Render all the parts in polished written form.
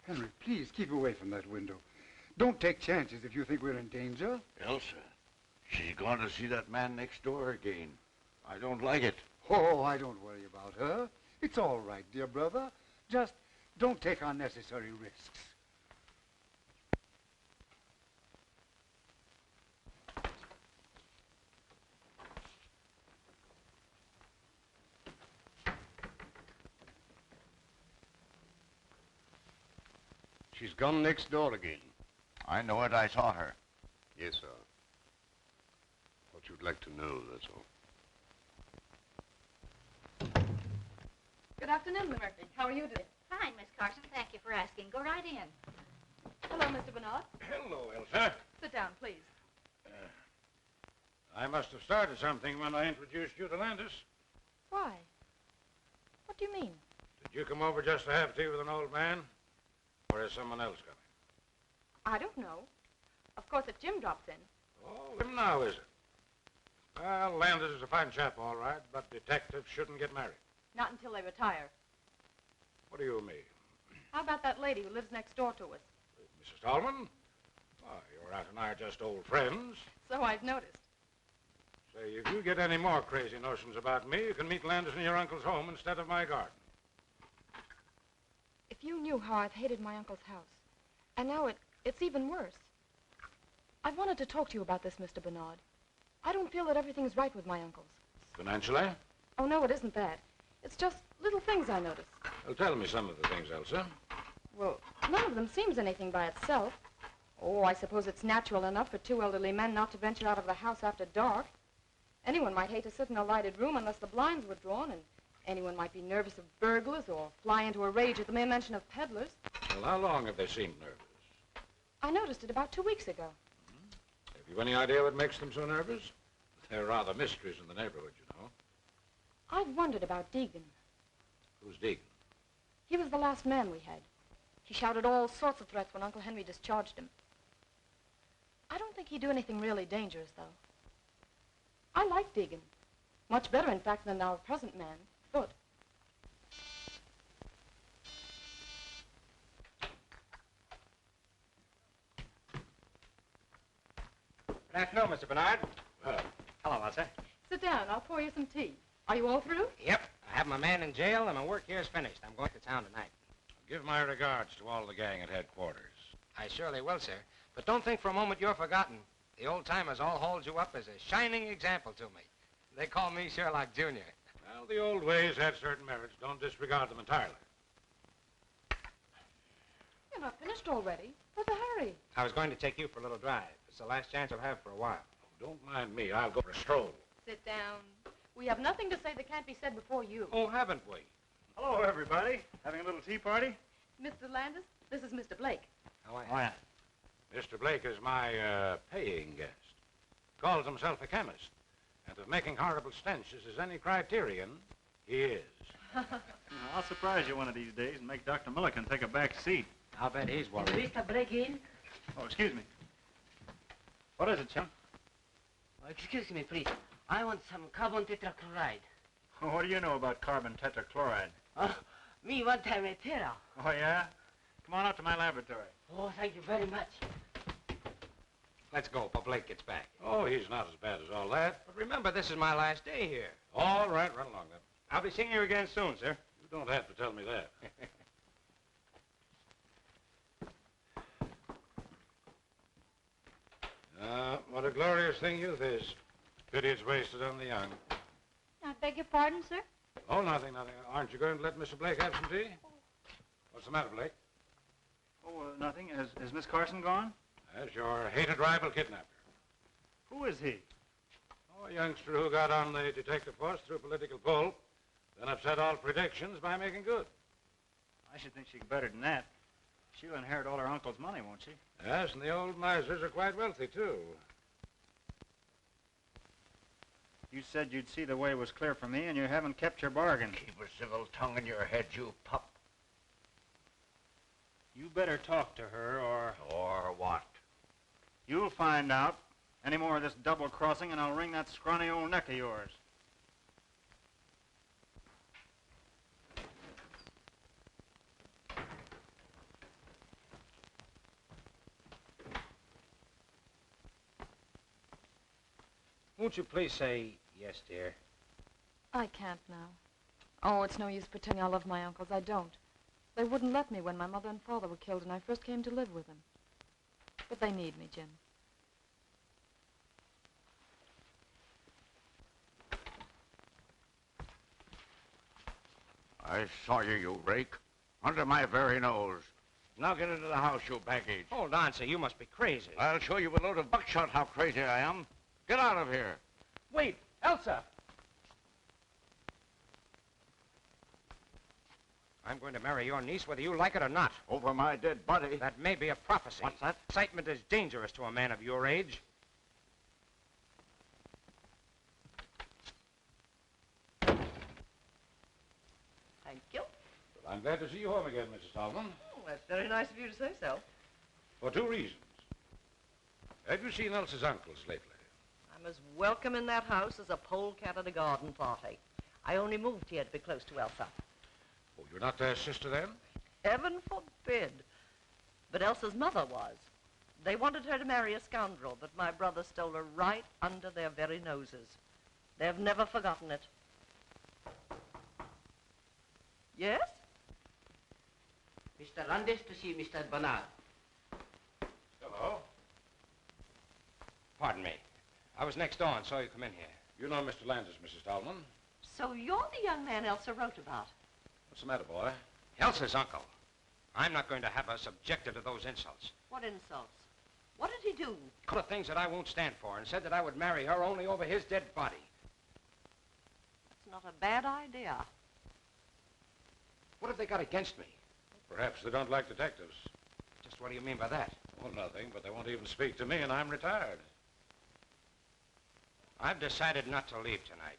Henry, please keep away from that window. Don't take chances if you think we're in danger. Elsa, she's going to see that man next door again. I don't like it. Oh, I don't worry about her. It's all right, dear brother. Just don't take unnecessary risks. She's gone next door again. I know it. I saw her. Yes, sir. What you'd like to know, that's all. Good afternoon, Miss Murphy. How are you today? Fine, Miss Carson. Thank you for asking. Go right in. Hello, Mr. Bernard. Hello, Elsa. Sit down, please. I must have started something when I introduced you to Landis. Why? What do you mean? Did you come over just to have tea with an old man? Or is someone else coming? I don't know. Of course, if Jim drops in. Oh, him now, is it? Well, Landis is a fine chap, all right, but detectives shouldn't get married. Not until they retire. What do you mean? How about that lady who lives next door to us? Mrs. Tallman? Why, your aunt and I are just old friends. So I've noticed. Say, if you get any more crazy notions about me, you can meet Landis in your uncle's home instead of my garden. If you knew how I've hated my uncle's house, and now it's even worse. I've wanted to talk to you about this, Mr. Bernard. I don't feel that everything's right with my uncles. Financially? Oh, no, it isn't that. It's just little things I notice. Well, tell me some of the things, Elsa. Well, none of them seems anything by itself. Oh, I suppose it's natural enough for two elderly men not to venture out of the house after dark. Anyone might hate to sit in a lighted room unless the blinds were drawn, and anyone might be nervous of burglars or fly into a rage at the mere mention of peddlers. Well, how long have they seemed nervous? I noticed it about 2 weeks ago. Have you any idea what makes them so nervous? They're rather mysteries in the neighborhood, you know. I've wondered about Deegan. Who's Deegan? He was the last man we had. He shouted all sorts of threats when Uncle Henry discharged him. I don't think he'd do anything really dangerous, though. I like Deegan. Much better, in fact, than our present man, Foot. Good afternoon, Mr. Bernard. Hello, Elsa. Sit down. I'll pour you some tea. Are you all through? Yep. I have my man in jail, and my work here is finished. I'm going to town tonight. Give my regards to all the gang at headquarters. I surely will, sir. But don't think for a moment you're forgotten. The old-timers all hold you up as a shining example to me. They call me Sherlock Jr. Well, the old ways had certain merits. Don't disregard them entirely. You're not finished already. What's the hurry? I was going to take you for a little drive. It's the last chance I'll have for a while. Don't mind me. I'll go for a stroll. Sit down. We have nothing to say that can't be said before you. Oh, haven't we? Hello, everybody. Having a little tea party? Mr. Landis, this is Mr. Blake. How are you? Oh, yeah. Mr. Blake is my paying guest. Calls himself a chemist. And if making horrible stenches is any criterion, he is. I'll surprise you one of these days and make Dr. Milliken take a back seat. I'll bet he's worried. Mr. Blake in? Oh, excuse me. What is it, chum? Oh, excuse me, please. I want some carbon tetrachloride. Oh, what do you know about carbon tetrachloride? Oh, me want time a terra. Oh, yeah? Come on up to my laboratory. Oh, thank you very much. Let's go before Blake gets back. Oh, he's not as bad as all that. But remember, this is my last day here. All right, run along then. I'll be seeing you again soon, sir. You don't have to tell me that. What a glorious thing youth is. Pity it's wasted on the young. I beg your pardon, sir? Oh, nothing, nothing. Aren't you going to let Mr. Blake have some tea? What's the matter, Blake? Oh, nothing. Has Miss Carson gone? That's your hated rival kidnapper. Who is he? Oh, a youngster who got on the detective force through political pull, then upset all predictions by making good. I should think she's better than that. She'll inherit all her uncle's money, won't she? Yes, and the old misers are quite wealthy, too. You said you'd see the way was clear for me, and you haven't kept your bargain. Keep a civil tongue in your head, you pup. You better talk to her, or... Or what? You'll find out. Any more of this double-crossing, and I'll wring that scrawny old neck of yours. Won't you please say yes, dear? I can't now. Oh, it's no use pretending I love my uncles. I don't. They wouldn't let me when my mother and father were killed and I first came to live with them. But they need me, Jim. I saw you, you rake. Under my very nose. Now get into the house, you baggage. Hold on, sir. You must be crazy. I'll show you with a load of buckshot how crazy I am. Get out of here. Wait, Elsa! I'm going to marry your niece whether you like it or not. Over my dead body. That may be a prophecy. What's that? Excitement is dangerous to a man of your age. Thank you. Well, I'm glad to see you home again, Mrs. Tallman. Oh, that's very nice of you to say so. For two reasons. Have you seen Elsa's uncles lately? I'm as welcome in that house as a polecat at a garden party. I only moved here to be close to Elsa. Oh, you're not their sister, then? Heaven forbid. But Elsa's mother was. They wanted her to marry a scoundrel, but my brother stole her right under their very noses. They've never forgotten it. Yes? Mr. Landis to see Mr. Bernard. Hello. Pardon me. I was next door and saw you come in here. You know Mr. Landis, Mrs. Tallman. So you're the young man Elsa wrote about. What's the matter, boy? Elsa's uncle. I'm not going to have her subjected to those insults. What insults? What did he do? A couple of things that I won't stand for, and said that I would marry her only over his dead body. It's not a bad idea. What have they got against me? Perhaps they don't like detectives. Just what do you mean by that? Well, nothing, but they won't even speak to me, and I'm retired. I've decided not to leave tonight.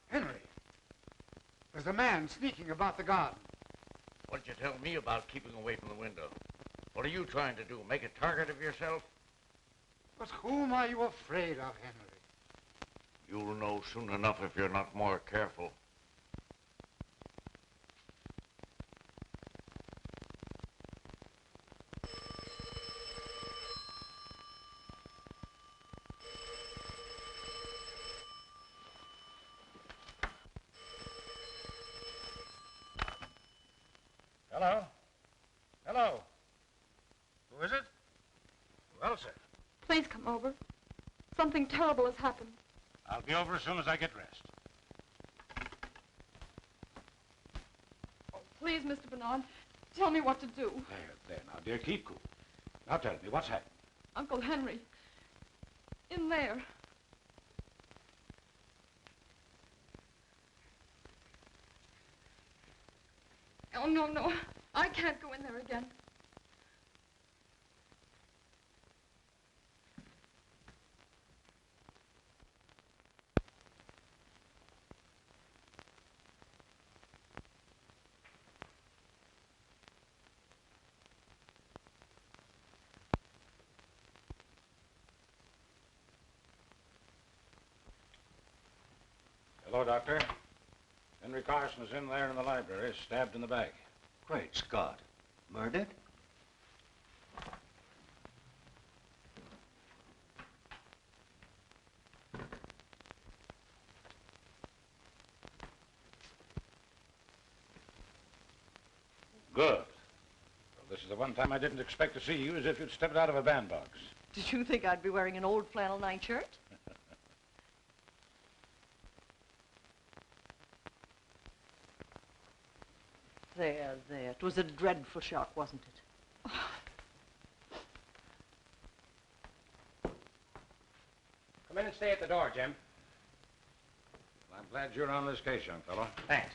Henry, there's a man sneaking about the garden. What'd you tell me about keeping away from the window? What are you trying to do, make a target of yourself? But whom are you afraid of, Henry? You'll know soon enough if you're not more careful. Hello? Hello? Who is it? Well, sir. Please come over. Something terrible has happened. I'll be over as soon as I get dressed. Oh, please, Mr. Bernard, tell me what to do. There, now, dear, keep cool. Now tell me, what's happened? Uncle Henry. In there. Oh, no. I can't go in there again. Hello, Doctor. Henry Carson is in there in the library, stabbed in the back. Great Scott. Murdered? Good. Well, this is the one time I didn't expect to see you, as if you'd stepped out of a bandbox. Did you think I'd be wearing an old flannel nightshirt? There. It was a dreadful shock, wasn't it? Come in and stay at the door, Jim. Well, I'm glad you're on this case, young fellow. Thanks.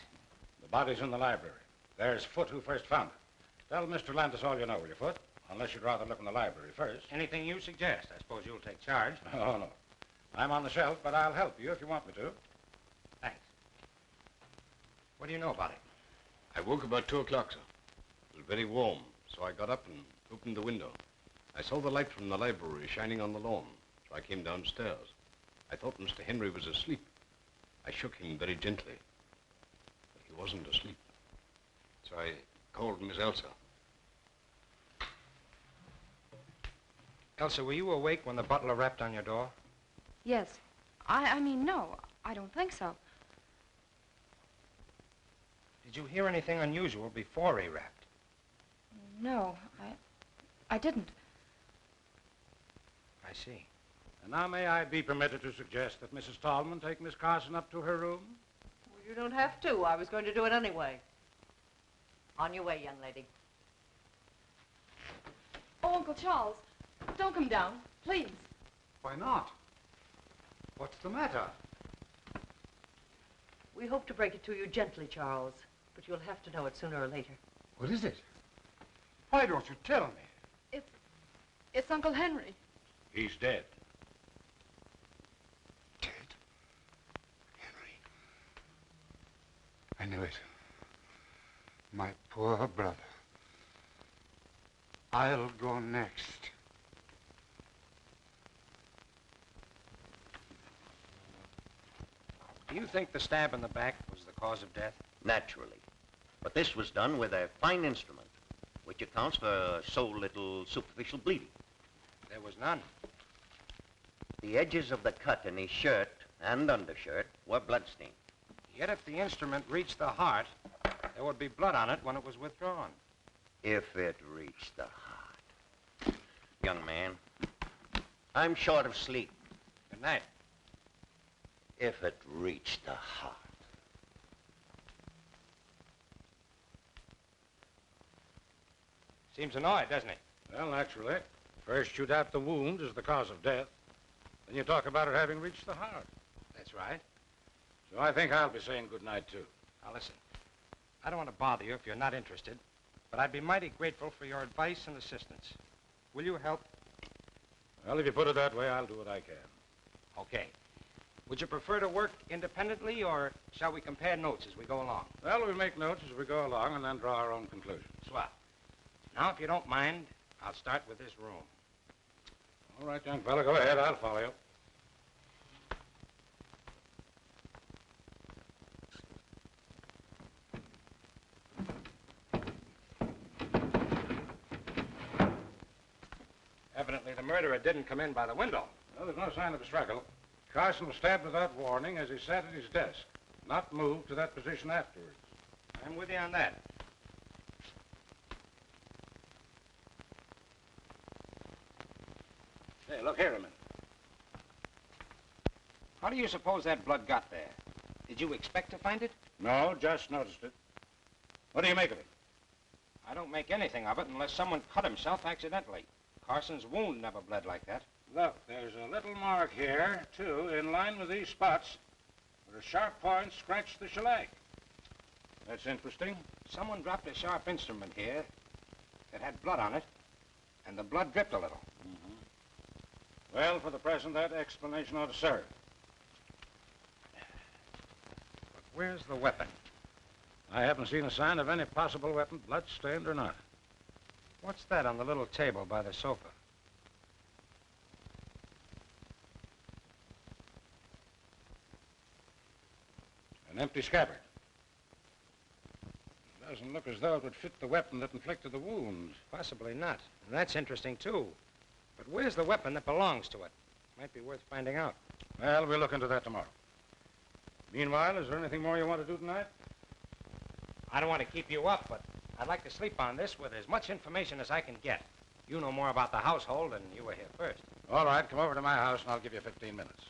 The body's in the library. There's Foot who first found it. Tell Mr. Landis all you know, will you, Foot? Unless you'd rather look in the library first. Anything you suggest. I suppose you'll take charge. Oh, no. I'm on the shelf, but I'll help you if you want me to. Thanks. What do you know about it? I woke about 2 o'clock, sir. It was very warm, so I got up and opened the window. I saw the light from the library shining on the lawn, so I came downstairs. I thought Mr. Henry was asleep. I shook him very gently, but he wasn't asleep. I called Miss Elsa. Elsa, were you awake when the butler rapped on your door? Yes. I mean, no. I don't think so. Did you hear anything unusual before he rapped? No, I didn't. I see. And now may I be permitted to suggest that Mrs. Tallman take Miss Carson up to her room? Well, you don't have to. I was going to do it anyway. On your way, young lady. Oh, Uncle Charles, don't come down, please. Why not? What's the matter? We hope to break it to you gently, Charles, but you'll have to know it sooner or later. What is it? Why don't you tell me? It's Uncle Henry. He's dead. Dead? Henry. I knew it. My poor brother. I'll go next. Do you think the stab in the back was the cause of death? Naturally. But this was done with a fine instrument, which accounts for so little superficial bleeding. There was none. The edges of the cut in his shirt and undershirt were bloodstained. Yet if the instrument reached the heart, there would be blood on it when it was withdrawn. If it reached the heart. Young man, I'm short of sleep. Good night. If it reached the heart. Seems annoyed, doesn't he? Well, naturally. First you doubt the wound as the cause of death. Then you talk about it having reached the heart. That's right. So I think I'll be saying good night, too. Now, listen. I don't want to bother you if you're not interested, but I'd be mighty grateful for your advice and assistance. Will you help? Well, if you put it that way, I'll do what I can. Okay. Would you prefer to work independently, or shall we compare notes as we go along? Well, we'll make notes as we go along and then draw our own conclusions. Swell. Now, if you don't mind, I'll start with this room. All right, young fella, go ahead. I'll follow you. Evidently, the murderer didn't come in by the window. Well, there's no sign of a struggle. Carson was stabbed without warning as he sat at his desk, not moved to that position afterwards. I'm with you on that. Hey, look here a minute. How do you suppose that blood got there? Did you expect to find it? No, just noticed it. What do you make of it? I don't make anything of it unless someone cut himself accidentally. Carson's wound never bled like that. Look, there's a little mark here, too, in line with these spots, where a sharp point scratched the shellac. That's interesting. Someone dropped a sharp instrument here that had blood on it, and the blood dripped a little. Mm-hmm. Well, for the present, that explanation ought to serve. But where's the weapon? I haven't seen a sign of any possible weapon, blood-stained or not. What's that on the little table by the sofa? An empty scabbard. Doesn't look as though it would fit the weapon that inflicted the wound. Possibly not. And that's interesting, too. But where's the weapon that belongs to it? Might be worth finding out. Well, we'll look into that tomorrow. Meanwhile, is there anything more you want to do tonight? I don't want to keep you up, but I'd like to sleep on this with as much information as I can get. You know more about the household, and you were here first. All right, come over to my house, and I'll give you 15 minutes.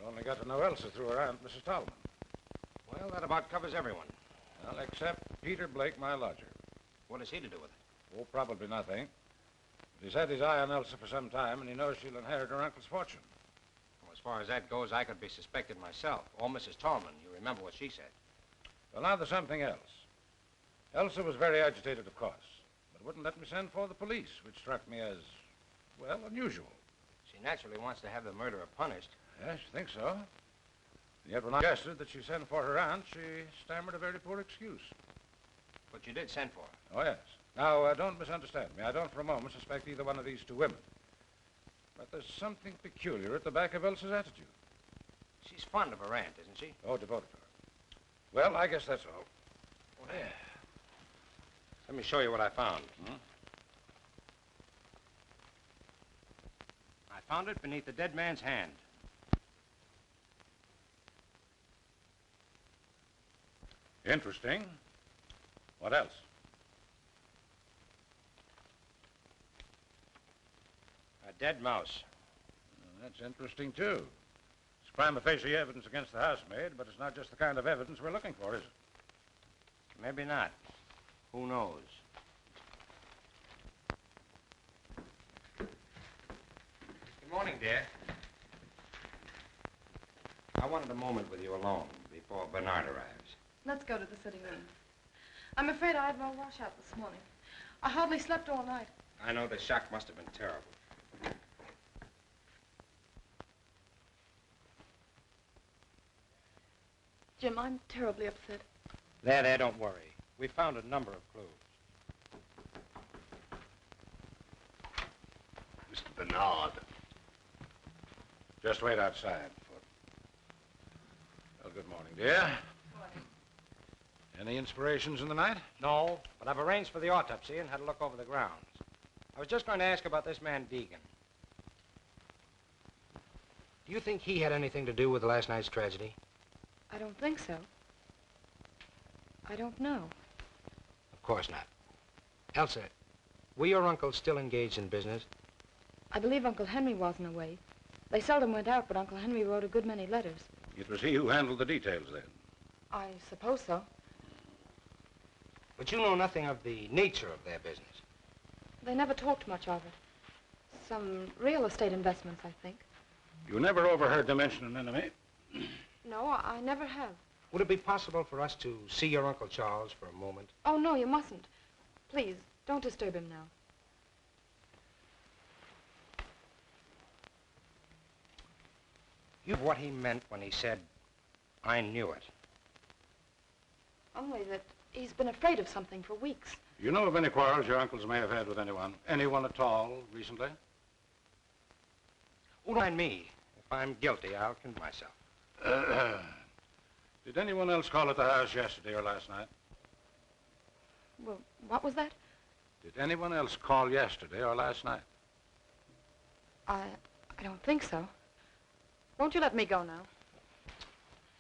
Only got to know Elsa through her aunt, Mrs. Tallman. Well, that about covers everyone. Well, except Peter Blake, my lodger. What has he to do with it? Oh, probably nothing. But he's had his eye on Elsa for some time, and he knows she'll inherit her uncle's fortune. Well, as far as that goes, I could be suspected myself. Or Mrs. Tallman. You remember what she said. Well, now there's something else. Elsa was very agitated, of course, but wouldn't let me send for the police, which struck me as, well, unusual. She naturally wants to have the murderer punished. Yes, you think so? Yet when I suggested that she send for her aunt, she stammered a very poor excuse. But you did send for her. Oh, yes. Now, don't misunderstand me. I don't for a moment suspect either one of these two women. But there's something peculiar at the back of Elsa's attitude. She's fond of her aunt, isn't she? Oh, devoted to her. Well, I guess that's all. Oh, yeah. Let me show you what I found. I found it beneath the dead man's hand. Interesting. What else? A dead mouse. Well, that's interesting, too. It's prima facie evidence against the housemaid, but it's not just the kind of evidence we're looking for, is it? Maybe not. Who knows? Good morning, dear. I wanted a moment with you alone before Bernard arrives. Let's go to the sitting room. I'm afraid I had no washout this morning. I hardly slept all night. I know the shock must have been terrible. Jim, I'm terribly upset. There, don't worry. We found a number of clues. Mr. Bernard. Just wait outside. Well, good morning, dear. Any inspirations in the night? No, but I've arranged for the autopsy and had a look over the grounds. I was just going to ask about this man Deegan. Do you think he had anything to do with last night's tragedy? I don't think so. I don't know. Of course not. Elsa, were your uncles still engaged in business? I believe Uncle Henry wasn't away. They seldom went out, but Uncle Henry wrote a good many letters. It was he who handled the details, then? I suppose so. But you know nothing of the nature of their business. They never talked much of it. Some real estate investments, I think. You never overheard them mention an enemy? No, I never have. Would it be possible for us to see your Uncle Charles for a moment? Oh, no, you mustn't. Please, don't disturb him now. You know what he meant when he said, I knew it. Only that he's been afraid of something for weeks. You know of any quarrels your uncles may have had with anyone? Anyone at all, recently? Don't mind me. If I'm guilty, I'll condemn myself. Did anyone else call at the house yesterday or last night? Well, what was that? Did anyone else call yesterday or last night? I don't think so. Won't you let me go now?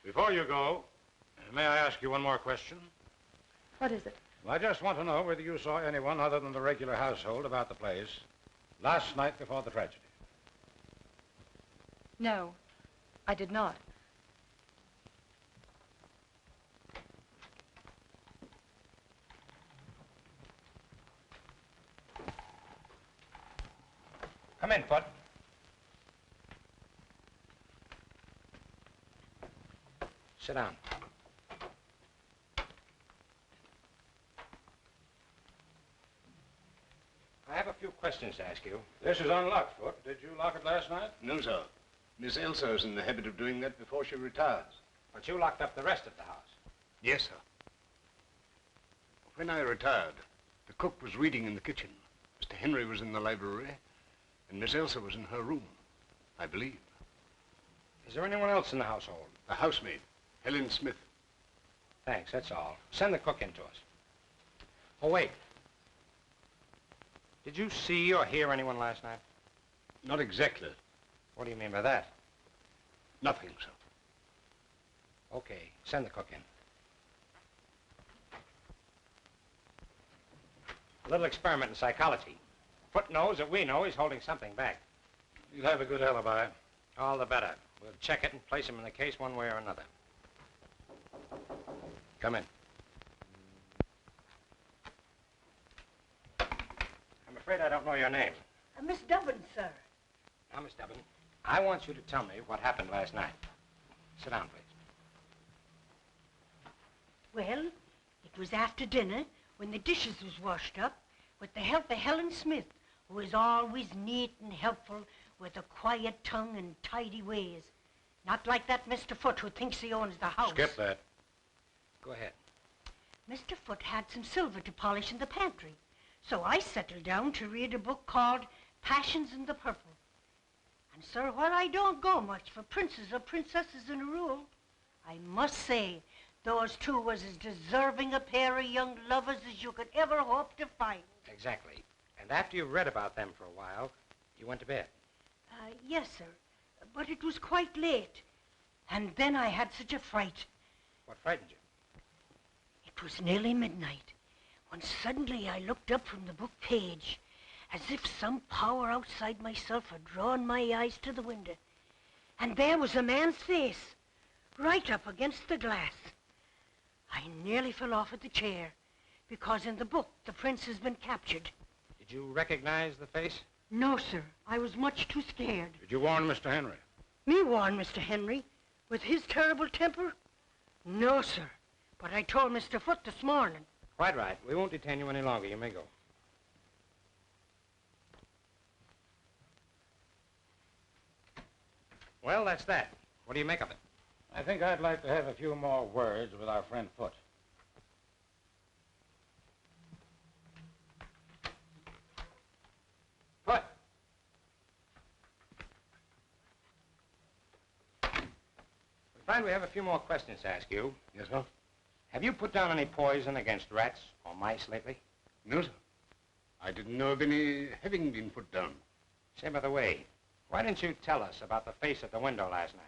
Before you go, may I ask you one more question? What is it? I just want to know whether you saw anyone other than the regular household about the place last night before the tragedy. No, I did not. Come in, Foot. Sit down. I have a few questions to ask you. This is unlocked, Foot. Did you lock it last night? No, sir. Miss Elsa is in the habit of doing that before she retires. But you locked up the rest of the house. Yes, sir. When I retired, the cook was reading in the kitchen. Mr. Henry was in the library, and Miss Elsa was in her room, I believe. Is there anyone else in the household? A housemaid, Helen Smith. Thanks, that's all. Send the cook in to us. Oh, wait. Did you see or hear anyone last night? Not exactly. What do you mean by that? Nothing, sir. Okay, send the cook in. A little experiment in psychology. Foot knows that we know he's holding something back. You'll have a good alibi. All the better. We'll check it and place him in the case one way or another. Come in. I'm afraid I don't know your name. Miss Dubbin, sir. Now, Miss Dubbin, I want you to tell me what happened last night. Sit down, please. Well, it was after dinner when the dishes was washed up with the help of Helen Smith, who is always neat and helpful with a quiet tongue and tidy ways. Not like that Mr. Foote who thinks he owns the house. Skip that. Go ahead. Mr. Foote had some silver to polish in the pantry, so I settled down to read a book called Passions in the Purple. And, sir, while I don't go much for princes or princesses in a rule, I must say those two was as deserving a pair of young lovers as you could ever hope to find. Exactly. And after you read about them for a while, you went to bed. Yes, sir, but it was quite late. And then I had such a fright. What frightened you? It was nearly midnight when suddenly I looked up from the book page as if some power outside myself had drawn my eyes to the window. And there was a man's face, right up against the glass. I nearly fell off at the chair, because in the book the prince has been captured. Did you recognize the face? No, sir. I was much too scared. Did you warn Mr. Henry? Me warn Mr. Henry? With his terrible temper? No, sir. But I told Mr. Foote this morning. Quite right. We won't detain you any longer. You may go. Well, that's that. What do you make of it? I think I'd like to have a few more words with our friend Foote. Foote! We find we have a few more questions to ask you. Yes, sir? Have you put down any poison against rats or mice lately? No, sir. I didn't know of any having been put down. Say, by the way, why didn't you tell us about the face at the window last night?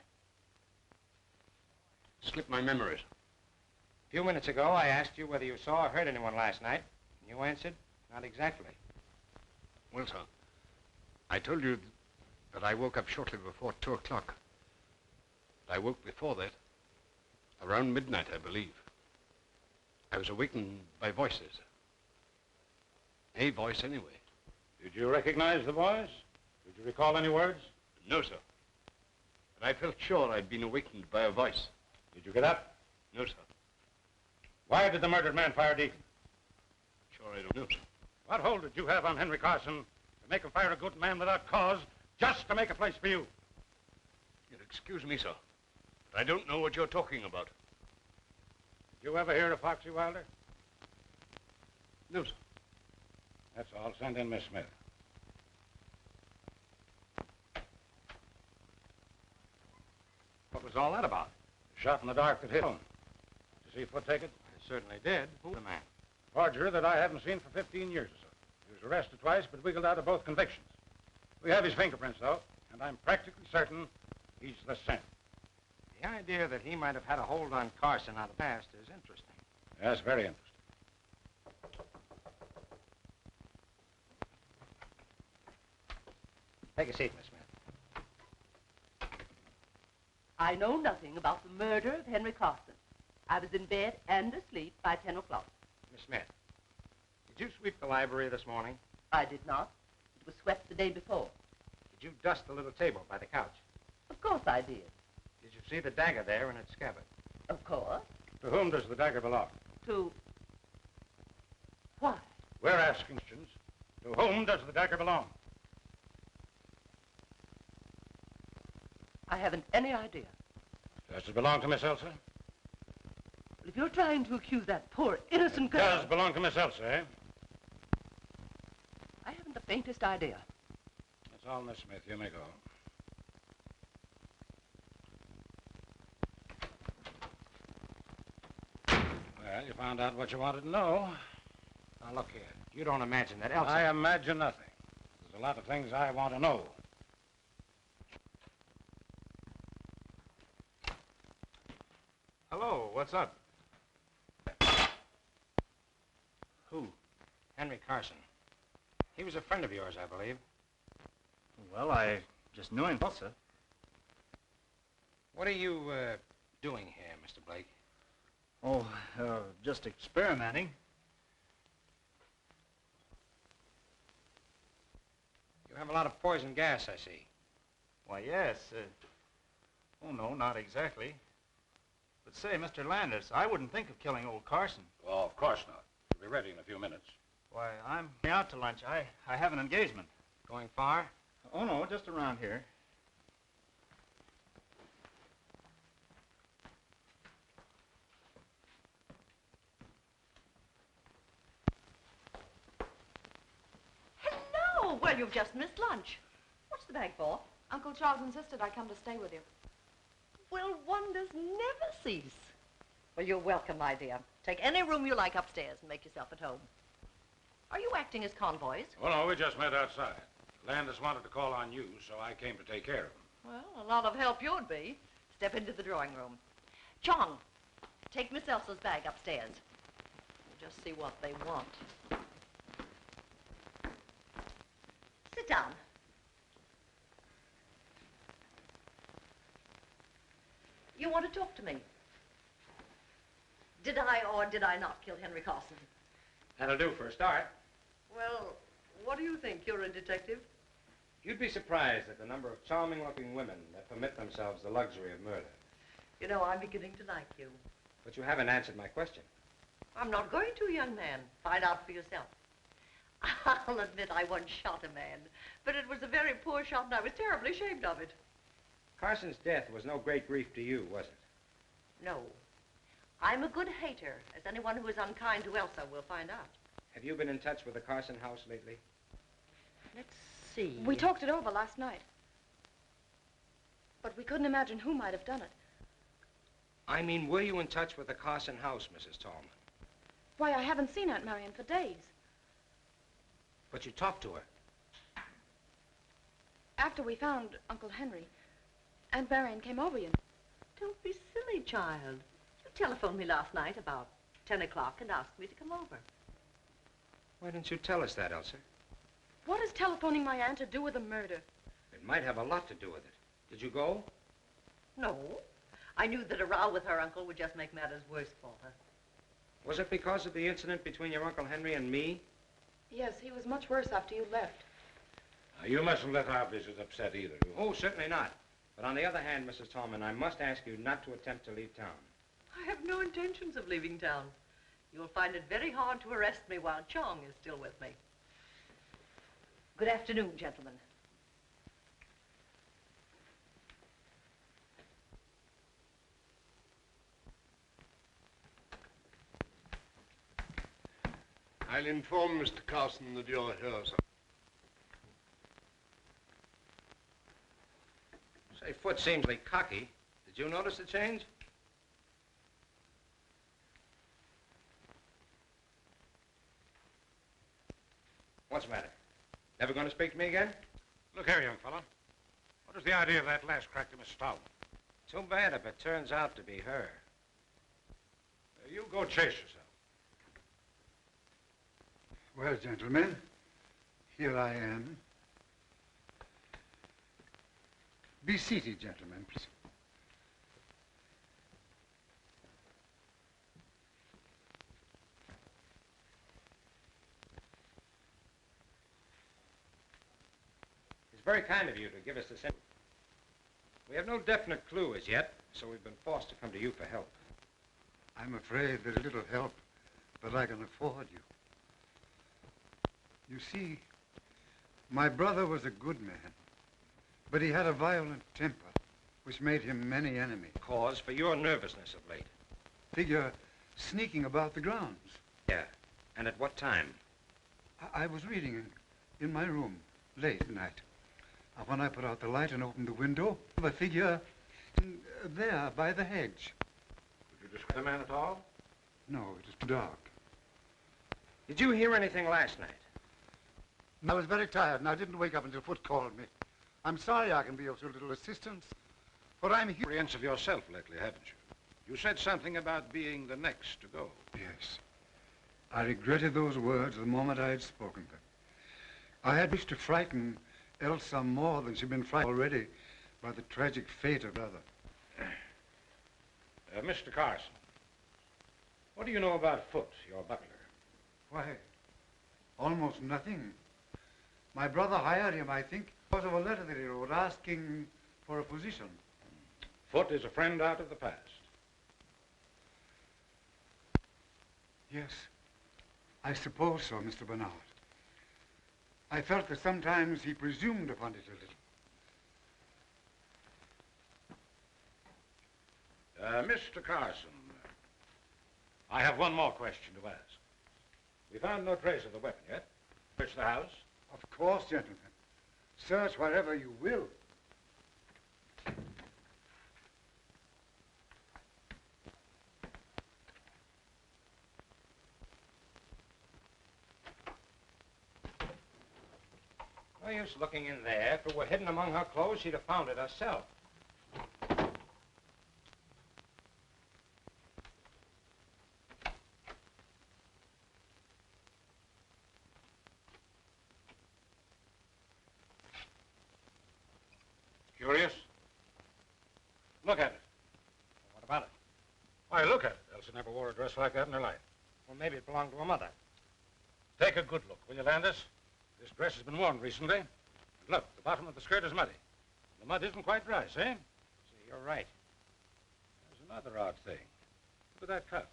Slipped my memories. A few minutes ago, I asked you whether you saw or heard anyone last night, and you answered, not exactly. Well, sir, I told you that I woke up shortly before 2 o'clock. I woke before that, around midnight, I believe. I was awakened by voices. A voice, anyway. Did you recognize the voice? Did you recall any words? No, sir. But I felt sure I'd been awakened by a voice. Did you get up? No, sir. Why did the murdered man fire Deacon? Sure I don't know, sir. What hold did you have on Henry Carson to make him fire a good man without cause, just to make a place for you? You'll excuse me, sir, but I don't know what you're talking about. Did you ever hear of Foxy Wilder? No, sir. That's all. Send in Miss Smith. What was all that about? Shot in the dark that hit him. Did you see Foote take it? I certainly did. Who's the man? Forger that I haven't seen for 15 years or so. He was arrested twice, but wiggled out of both convictions. We have his fingerprints, though, and I'm practically certain he's the same. The idea that he might have had a hold on Carson out of the past is interesting. Yes, very interesting. Take a seat, Miss Smith. I know nothing about the murder of Henry Carson. I was in bed and asleep by 10 o'clock. Miss Smith, did you sweep the library this morning? I did not. It was swept the day before. Did you dust the little table by the couch? Of course I did. Did you see the dagger there in its scabbard? Of course. To whom does the dagger belong? To... Why? We're asking questions. To whom does the dagger belong? I haven't any idea. Does it belong to Miss Elsa? Well, if you're trying to accuse that poor innocent girl... Does belong to Miss Elsa, eh? I haven't the faintest idea. That's all, Miss Smith. You may go. Well, you found out what you wanted to know. Now, look here. You don't imagine that Elsa... I imagine nothing. There's a lot of things I want to know. Hello, what's up? Who? Henry Carson. He was a friend of yours, I believe. Well, I just knew him, sir. What are you, doing here, Mr. Blake? Oh, just experimenting. You have a lot of poison gas, I see. Why, yes. Oh, no, not exactly. But say, Mr. Landis, I wouldn't think of killing old Carson. Oh, of course not. We'll be ready in a few minutes. Why, I'm out to lunch. I have an engagement. Going far? Oh, no, just around here. Well, you've just missed lunch. What's the bag for? Uncle Charles insisted I come to stay with you. Well, wonders never cease. Well, you're welcome, my dear. Take any room you like upstairs and make yourself at home. Are you acting as convoys? Oh, no, we just met outside. Landis wanted to call on you, so I came to take care of him. Well, a lot of help you'd be. Step into the drawing room. Chong, take Miss Elsa's bag upstairs. We'll just see what they want. Sit down. You want to talk to me? Did I or did I not kill Henry Carson? That'll do for a start. Well, what do you think? You're a detective? You'd be surprised at the number of charming-looking women that permit themselves the luxury of murder. You know, I'm beginning to like you. But you haven't answered my question. I'm not going to, young man. Find out for yourself. I'll admit I once shot a man, but it was a very poor shot and I was terribly ashamed of it. Carson's death was no great grief to you, was it? No. I'm a good hater, as anyone who is unkind to Elsa will find out. Have you been in touch with the Carson house lately? Let's see. We talked it over last night. But we couldn't imagine who might have done it. I mean, were you in touch with the Carson house, Mrs. Tallman? Why, I haven't seen Aunt Marion for days. But you talked to her. After we found Uncle Henry, Aunt Marion came over you. Don't be silly, child. You telephoned me last night about 10 o'clock and asked me to come over. Why didn't you tell us that, Elsa? What has telephoning my aunt to do with the murder? It might have a lot to do with it. Did you go? No. I knew that a row with her uncle would just make matters worse for her. Was it because of the incident between your Uncle Henry and me? Yes, he was much worse after you left. You mustn't let our visit upset either. Oh, certainly not. But on the other hand, Mrs. Tallman, I must ask you not to attempt to leave town. I have no intentions of leaving town. You'll find it very hard to arrest me while Chong is still with me. Good afternoon, gentlemen. I'll inform Mr. Carson that you're here, sir. Say, Foot seems like cocky. Did you notice the change? What's the matter? Never going to speak to me again? Look here, young fella. What is the idea of that last crack to Miss Tallman? Too bad if it turns out to be her. You go chase yourself. Well, gentlemen, here I am. Be seated, gentlemen, please. It's very kind of you to give us this info. We have no definite clue as yet, so we've been forced to come to you for help. I'm afraid there's little help that I can afford you. You see, my brother was a good man, but he had a violent temper, which made him many enemies. Cause for your nervousness of late. Figure sneaking about the grounds. Yeah. And at what time? I was reading in my room late at night. When I put out the light and opened the window, I figure there by the hedge. Did you describe the man at all? No, it was dark. Did you hear anything last night? I was very tired and I didn't wake up until Foot called me. I'm sorry I can be of so little assistance, but I'm here. Apprehensive yourself lately, haven't you? You said something about being the next to go. Yes. I regretted those words the moment I had spoken them. I had wished to frighten Elsa more than she'd been frightened already by the tragic fate of her brother. Mr. Carson, what do you know about Foot, your butler? Why, almost nothing. My brother hired him, I think, because of a letter that he wrote asking for a position. Foot is a friend out of the past. Yes, I suppose so, Mr. Bernard. I felt that sometimes he presumed upon it a little. Mr. Carson, I have one more question to ask. We found no trace of the weapon yet. Searched the house? Of course, gentlemen. Search wherever you will. No use looking in there. If it were hidden among her clothes, she'd have found it herself. Curious? Look at it. What about it? Why, look at it. Elsa never wore a dress like that in her life. Well, maybe it belonged to her mother. Take a good look, will you, Landis? This dress has been worn recently. And look, the bottom of the skirt is muddy. The mud isn't quite dry, see? See, you're right. There's another odd thing. Look at that cut.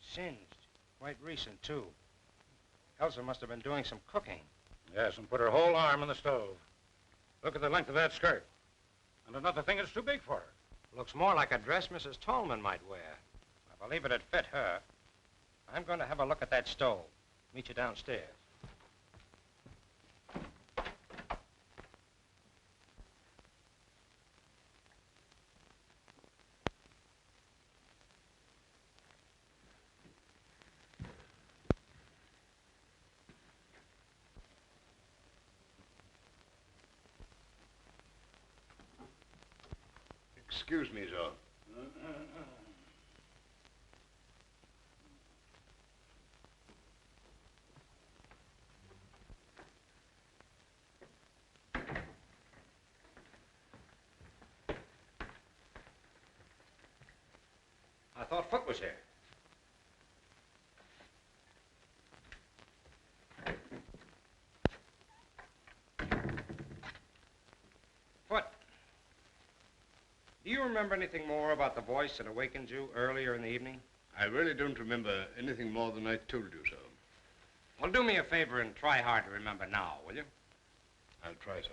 Singed. Quite recent, too. Elsa must have been doing some cooking. Yes, and put her whole arm in the stove. Look at the length of that skirt. And another thing, it's too big for her. Looks more like a dress Mrs. Tallman might wear. I believe it'd fit her. I'm going to have a look at that stove. Meet you downstairs. Excuse me, sir. I thought Foot was here. Foot. Do you remember anything more about the voice that awakened you earlier in the evening? I really don't remember anything more than I told you, sir. Well, do me a favor and try hard to remember now, will you? I'll try, sir.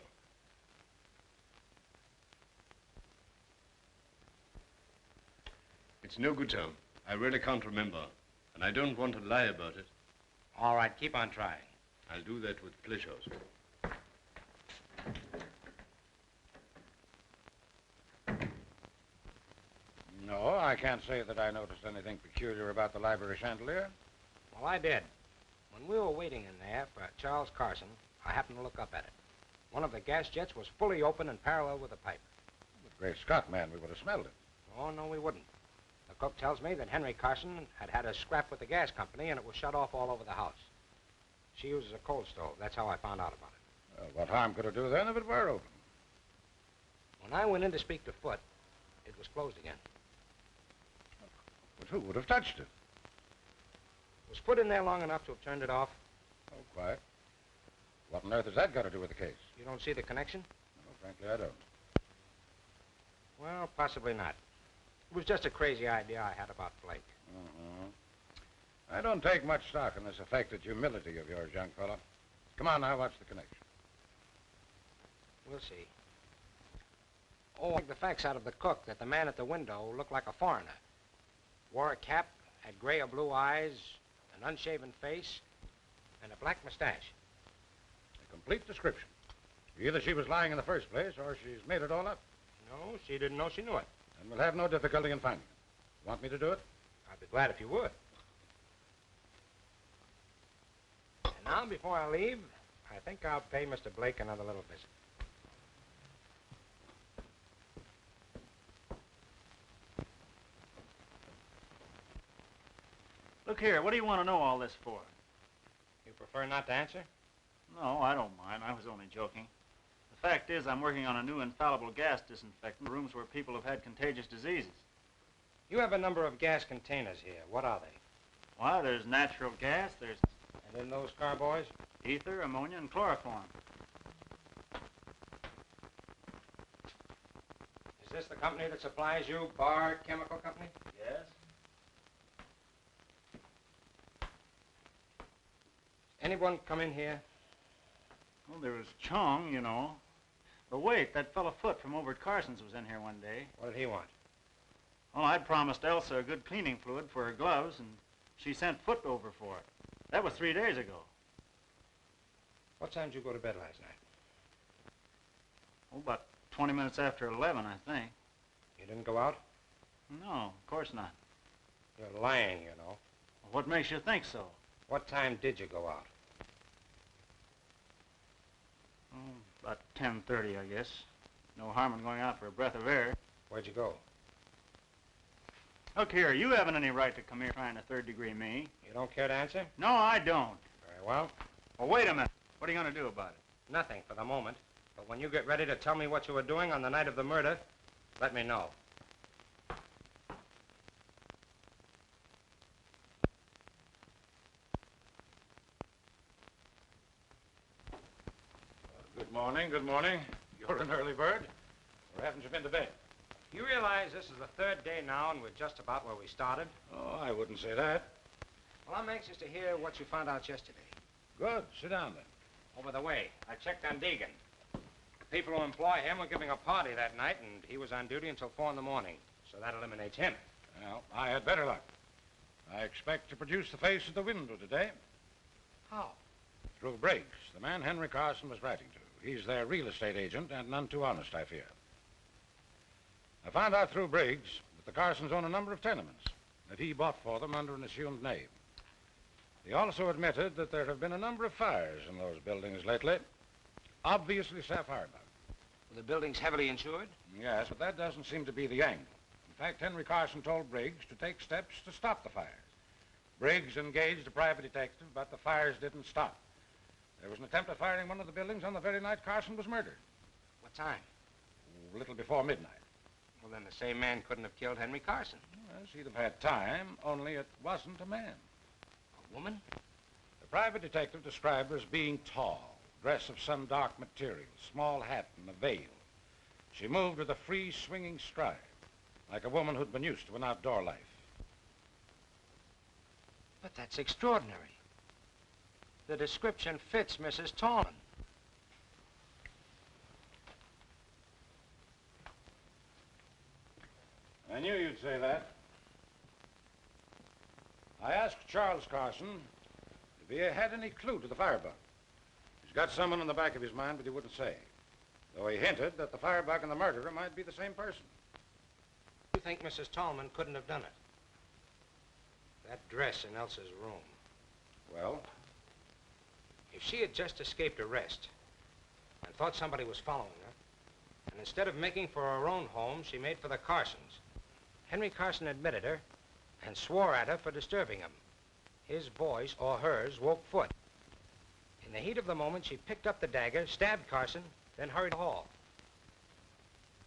It's no good, sir. I really can't remember, and I don't want to lie about it. All right, keep on trying. I'll do that with pleasure, sir. No, I can't say that I noticed anything peculiar about the library chandelier. Well, I did. When we were waiting in there for Charles Carson, I happened to look up at it. One of the gas jets was fully open and parallel with the pipe. But great Scott, man, we would have smelled it. Oh, no, we wouldn't. The cook tells me that Henry Carson had a scrap with the gas company and it was shut off all over the house. She uses a coal stove. That's how I found out about it. Well, what harm could it do then if it were open? When I went in to speak to Foot, it was closed again. But who would have touched it? Was Foot in there long enough to have turned it off? Oh, quiet. What on earth has that got to do with the case? You don't see the connection? No, frankly, I don't. Well, possibly not. It was just a crazy idea I had about Blake. I don't take much stock in this affected humility of yours, young fella. Come on now, what's the connection? We'll see. Oh, I took the facts out of the cook that the man at the window looked like a foreigner. Wore a cap, had gray or blue eyes, an unshaven face, and a black mustache. A complete description. Either she was lying in the first place, or she's made it all up. No, she didn't know she knew it. And we'll have no difficulty in finding it. Want me to do it? I'd be glad if you would. And now, before I leave, I think I'll pay Mr. Blake another little visit. Look here, what do you want to know all this for? You prefer not to answer? No, I don't mind. I was only joking. The fact is, I'm working on a new infallible gas disinfectant in rooms where people have had contagious diseases. You have a number of gas containers here. What are they? Why, there's natural gas, there's And in those carboys? ether, ammonia, and chloroform. Is this the company that supplies you, Bar Chemical Company? Yes? Anyone come in here? Well, there was Chong, you know. But wait, that fellow Foot from over at Carson's was in here one day. What did he want? Well, I'd promised Elsa a good cleaning fluid for her gloves, and she sent Foot over for it. That was 3 days ago. What time did you go to bed last night? Oh, about 20 minutes after 11, I think. You didn't go out? No, of course not. You're lying, you know. What makes you think so? What time did you go out? Oh, about 10:30, I guess. No harm in going out for a breath of air. Where'd you go? Look here, you haven't any right to come here trying to third-degree me. You don't care to answer? No, I don't. Very well. Well, wait a minute. What are you going to do about it? Nothing for the moment. But when you get ready to tell me what you were doing on the night of the murder, let me know. Good morning, good morning. You're an early bird. Or haven't you been to bed? You realize this is the third day now and we're just about where we started? Oh, I wouldn't say that. Well, I'm anxious to hear what you found out yesterday. Good. Sit down, then. Over the way, I checked on Deegan. The people who employ him were giving a party that night, and he was on duty until 4 in the morning. So that eliminates him. Well, I had better luck. I expect to produce the face at the window today. How? Through Briggs, the man Henry Carson was writing to. He's their real estate agent, and none too honest, I fear. I found out through Briggs that the Carsons own a number of tenements that he bought for them under an assumed name. He also admitted that there have been a number of fires in those buildings lately. Obviously, firebug. Were the buildings heavily insured? Yes, but that doesn't seem to be the angle. In fact, Henry Carson told Briggs to take steps to stop the fires. Briggs engaged a private detective, but the fires didn't stop. There was an attempt at firing one of the buildings on the very night Carson was murdered. What time? A little before midnight. Well, then the same man couldn't have killed Henry Carson. Yes, he'd have had time, only it wasn't a man. A woman? The private detective described her as being tall, dress of some dark material, small hat and a veil. She moved with a free, swinging stride, like a woman who'd been used to an outdoor life. But that's extraordinary. The description fits Mrs. Tallman. I knew you'd say that. I asked Charles Carson if he had any clue to the firebug. He's got someone in the back of his mind, but he wouldn't say. Though he hinted that the firebug and the murderer might be the same person. You think Mrs. Tallman couldn't have done it? That dress in Elsa's room. Well? If she had just escaped arrest and thought somebody was following her, and instead of making for her own home, she made for the Carsons. Henry Carson admitted her and swore at her for disturbing him. His voice, or hers, woke foot. In the heat of the moment, she picked up the dagger, stabbed Carson, then hurried to the hall.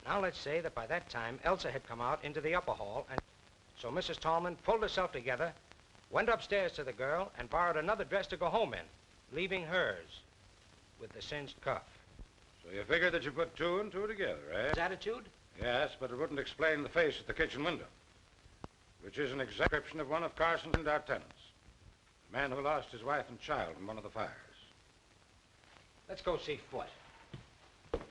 Now let's say that by that time, Elsa had come out into the upper hall, and so Mrs. Tallman pulled herself together, went upstairs to the girl, and borrowed another dress to go home in, leaving hers with the singed cuff. So you figured that you put two and two together, eh? His attitude? Yes, but it wouldn't explain the face at the kitchen window, which is an exact description of one of Carson's out tenants, the man who lost his wife and child in one of the fires. Let's go see Foot. Good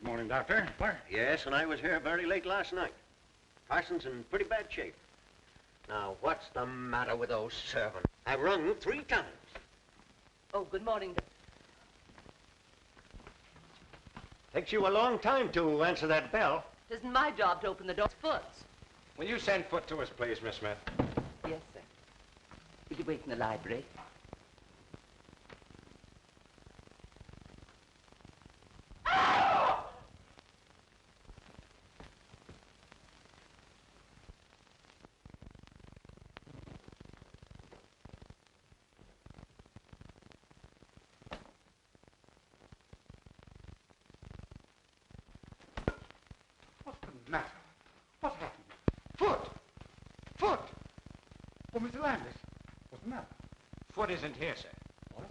morning, Doctor. Yes, and I was here very late last night. Carson's in pretty bad shape. Now, what's the matter with those servants? I've rung 3 times. Oh, good morning. Takes you a long time to answer that bell. It isn't my job to open the door. It's Foot's. Will you send Foot to us, please, Miss Smith? Yes, sir. Will you wait in the library? What's the matter? What happened? Foot! Foot! Oh, Mr. Landis, what's the matter? Foot isn't here, sir. What?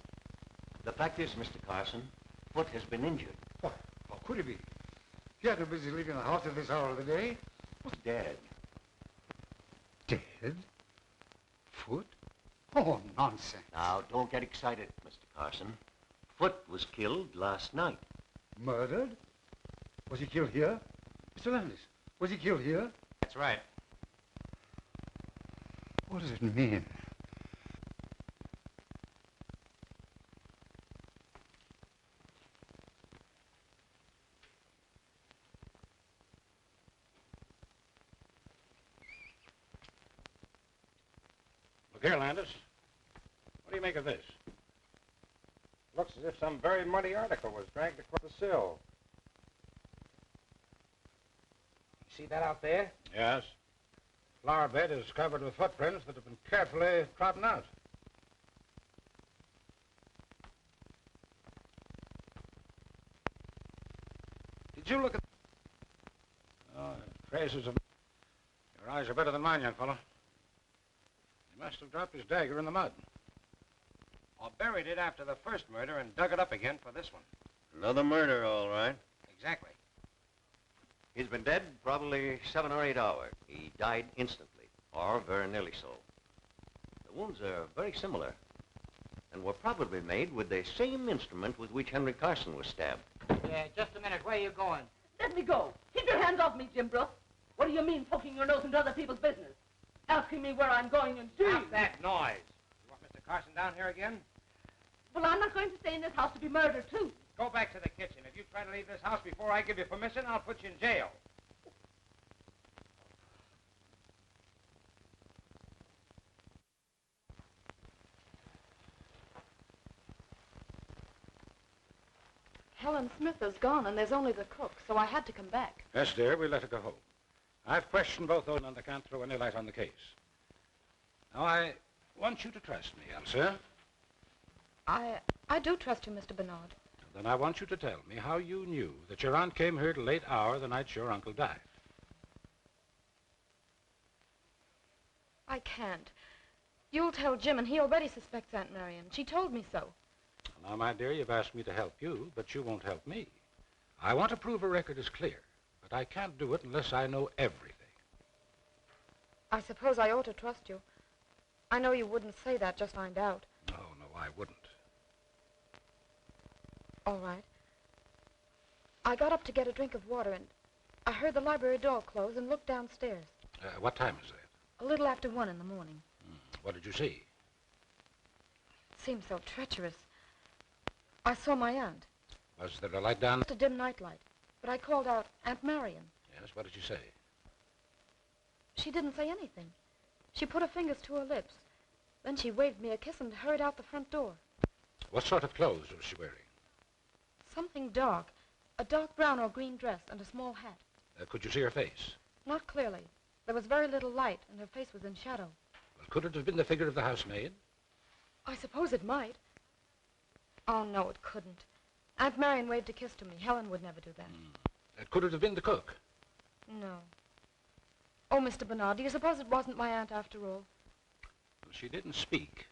The fact is, Mr. Carson, Foot has been injured. What? How could he be? He had no business leaving the house at this hour of the day. He's dead. Dead? Foot? Oh, nonsense. Now, don't get excited, Mr. Carson. Foot was killed last night. Murdered? Was he killed here? Mr. Landis, was he killed here? That's right. What does it mean? Look here, Landis. What do you make of this? Looks as if some very muddy article was dragged across the sill. See that out there? Yes. Flower bed is covered with footprints that have been carefully trodden out. Did you look at... Oh, traces of... Your eyes are better than mine, young fellow. He must have dropped his dagger in the mud. Or buried it after the first murder and dug it up again for this one. Another murder, all right. Exactly. He's been dead probably 7 or 8 hours. He died instantly, or very nearly so. The wounds are very similar, and were probably made with the same instrument with which Henry Carson was stabbed. Yeah, just a minute. Where are you going? Let me go. Keep your hands off me, Jim Brooks. What do you mean, poking your nose into other people's business? Asking me where I'm going and doing... Stop that noise. You want Mr. Carson down here again? Well, I'm not going to stay in this house to be murdered, too. Go back to the kitchen. If you try to leave this house before I give you permission, I'll put you in jail. Helen Smith is gone, and there's only the cook, so I had to come back. Yes, dear, we let her go home. I've questioned both those, and I can't throw any light on the case. Now, I want you to trust me, Elsa. I do trust you, Mr. Bernard. Then I want you to tell me how you knew that your aunt came here at a late hour the night your uncle died. I can't. You'll tell Jim, and he already suspects Aunt Marion. She told me so. Now, my dear, you've asked me to help you, but you won't help me. I want to prove a record is clear, but I can't do it unless I know everything. I suppose I ought to trust you. I know you wouldn't say that, just find out. No, I wouldn't. All right. I got up to get a drink of water, and I heard the library door close and looked downstairs. What time is that? A little after 1 in the morning. What did you see? It seemed so treacherous. I saw my aunt. Was there a light down? Just a dim nightlight. But I called out, Aunt Marion. Yes, what did you say? She didn't say anything. She put her fingers to her lips. Then she waved me a kiss and hurried out the front door. What sort of clothes was she wearing? Something dark. A dark brown or green dress and a small hat. Could you see her face? Not clearly. There was very little light, and her face was in shadow. Well, could it have been the figure of the housemaid? I suppose it might. Oh, no, it couldn't. Aunt Marion waved a kiss to me. Helen would never do that. Could it have been the cook? No. Oh, Mr. Bernard, do you suppose it wasn't my aunt after all? Well, she didn't speak.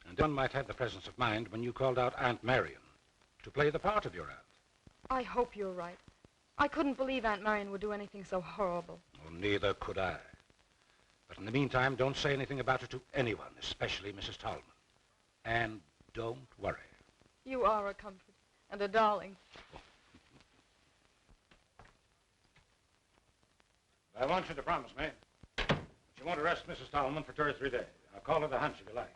And one might have the presence of mind when you called out Aunt Marion to play the part of your aunt. I hope you're right. I couldn't believe Aunt Marion would do anything so horrible. Well, neither could I. But in the meantime, don't say anything about it to anyone, especially Mrs. Tallman. And don't worry. You are a comfort and a darling. I want you to promise me that you won't arrest Mrs. Tallman for 2 or 3 days. I'll call it a hunch if you like.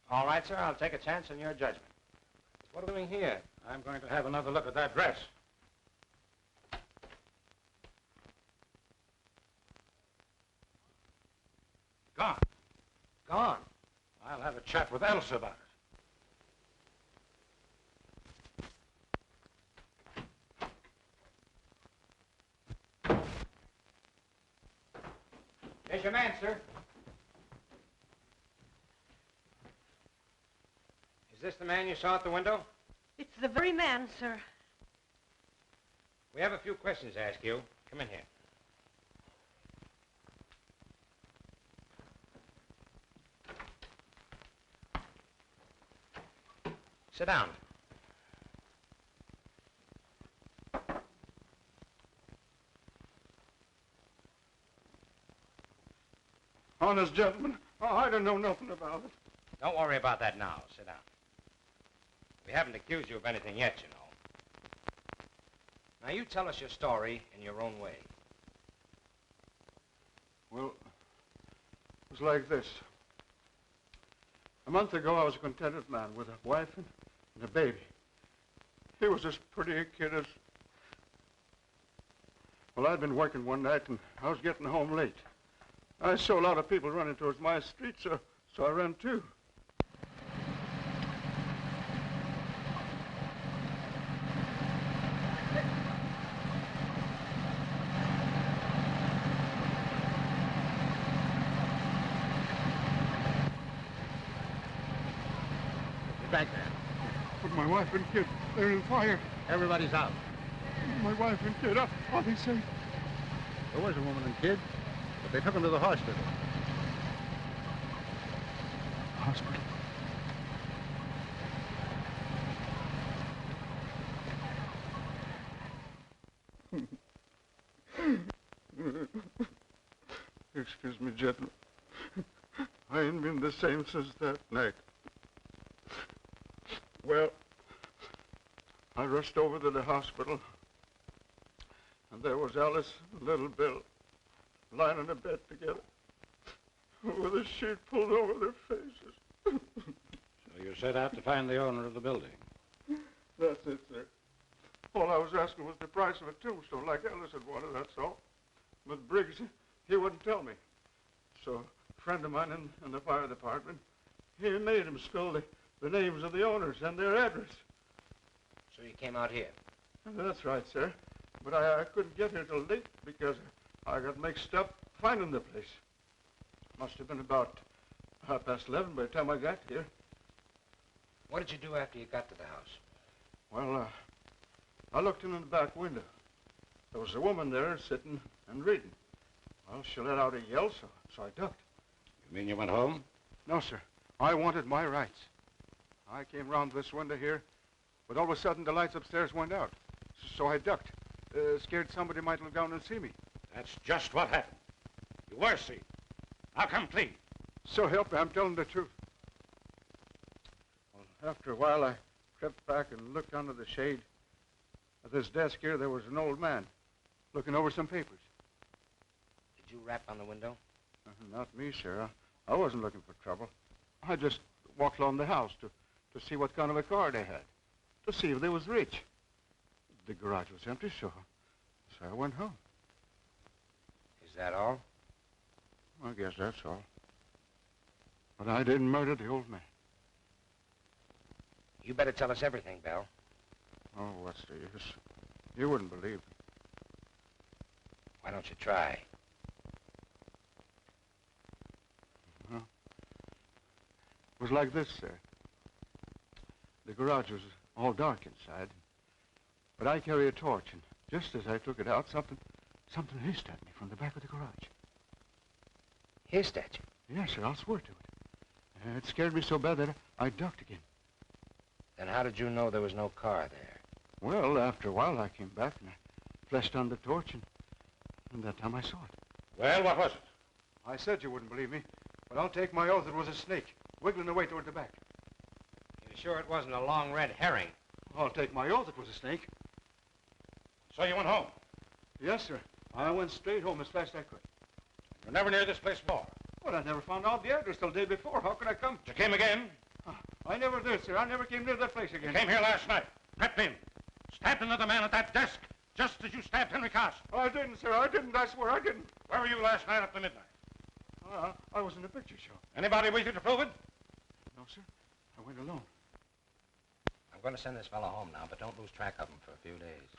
All right, sir. I'll take a chance on your judgment. What are we doing here? I'm going to have another look at that dress. Gone. Gone. I'll have a chat with Elsa about it. There's your man, sir. Is this the man you saw at the window? It's the very man, sir. We have a few questions to ask you. Come in here. Sit down. Honest gentlemen, I don't know nothing about it. Don't worry about that now. Sit down. We haven't accused you of anything yet, you know. Now, you tell us your story in your own way. Well, it was like this. A month ago, I was a contented man with a wife and a baby. He was as pretty a kid as... Well, I'd been working one night, and I was getting home late. I saw a lot of people running towards my street, so So I ran too. Get back there. But my wife and kid, they're in fire. Everybody's out. My wife and kid, are they safe? There was a woman and kid, but they took them to the hospital. Hospital? Excuse me, gentlemen. I ain't been the same since that night. Well, I rushed over to the hospital, and there was Alice and little Bill lying in a bed together with a sheet pulled over their faces. So you set out to find the owner of the building? That's it, sir. All I was asking was the price of a tombstone, like Alice had wanted, that's all. But Briggs, he wouldn't tell me. So a friend of mine in the fire department, he made him spill the names of the owners and their address. So you came out here? That's right, sir. But I couldn't get here till late because I got mixed up finding the place. Must have been about 11:30 by the time I got here. What did you do after you got to the house? Well, I looked in the back window. There was a woman there sitting and reading. Well, she let out a yell, so I ducked. You mean you went home? No, sir. I wanted my rights. I came round this window here, but all of a sudden the lights upstairs went out. So I ducked, scared somebody might look down and see me. That's just what happened. You were seen. Now come clean. So help me, I'm telling the truth. Well, after a while, I crept back and looked under the shade. At this desk here, there was an old man looking over some papers. Did you rap on the window? Not me, sir. I wasn't looking for trouble. I just walked along the house to see what kind of a car they had, to see if they was rich. The garage was empty, so I went home. Is that all? I guess that's all. But I didn't murder the old man. You better tell us everything, Bell. Oh, what's the use? You wouldn't believe me. Why don't you try? Well, it was like this, sir. The garage was all dark inside, but I carry a torch, and just as I took it out, something hissed at me from the back of the garage. Hissed at you? Yes, sir, I'll swear to it. It scared me so bad that I ducked again. Then how did you know there was no car there? Well, after a while, I came back and I flashed on the torch, and that time I saw it. Well, what was it? I said you wouldn't believe me, but I'll take my oath it was a snake, wiggling away toward the back. You sure it wasn't a long red herring? I'll take my oath it was a snake. So you went home? Yes, sir. I went straight home as fast as I could. You're never near this place before? Well, I never found out the address till the day before. How could I come? You came again? I never did, sir. I never came near that place again. You came here last night, crept in, stabbed another man at that desk, just as you stabbed Henry Carson. I didn't, sir. I didn't. I swear I didn't. Where were you last night after midnight? I was in the picture show. Anybody with you to prove it? No, sir. I went alone. I'm going to send this fellow home now, but don't lose track of him for a few days.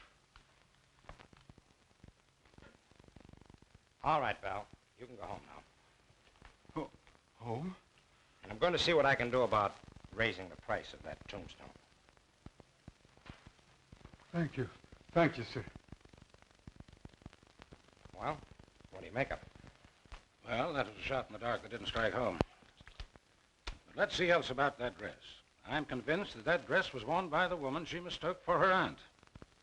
All right, Val. You can go home now. Home? And I'm going to see what I can do about raising the price of that tombstone. Thank you. Thank you, sir. Well, what do you make of it? Well, that was a shot in the dark that didn't strike home. But let's see else about that dress. I'm convinced that that dress was worn by the woman she mistook for her aunt.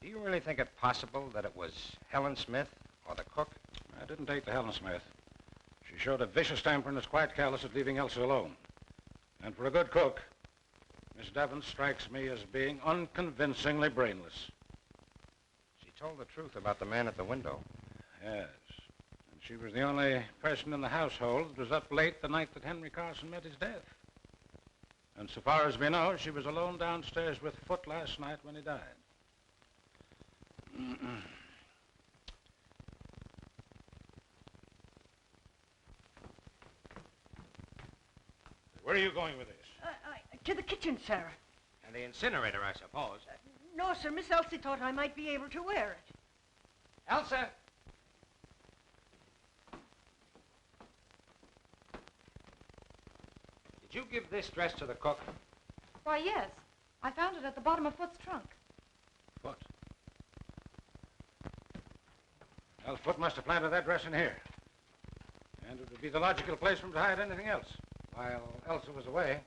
Do you really think it possible that it was Helen Smith or the cook? I didn't take to Helen Smith. She showed a vicious temper and was quite callous at leaving Elsa alone. And for a good cook, Miss Devon strikes me as being unconvincingly brainless. She told the truth about the man at the window. Yes. And she was the only person in the household that was up late the night that Henry Carson met his death. And so far as we know, she was alone downstairs with Foote last night when he died. Where are you going with this? To the kitchen, sir. And the incinerator, I suppose. No, sir. Miss Elsie thought I might be able to wear it. Elsa! Did you give this dress to the cook? Why, yes. I found it at the bottom of Foot's trunk. Foot. Well, Foot must have planted that dress in here. And it would be the logical place for him to hide anything else. While Elsa was away.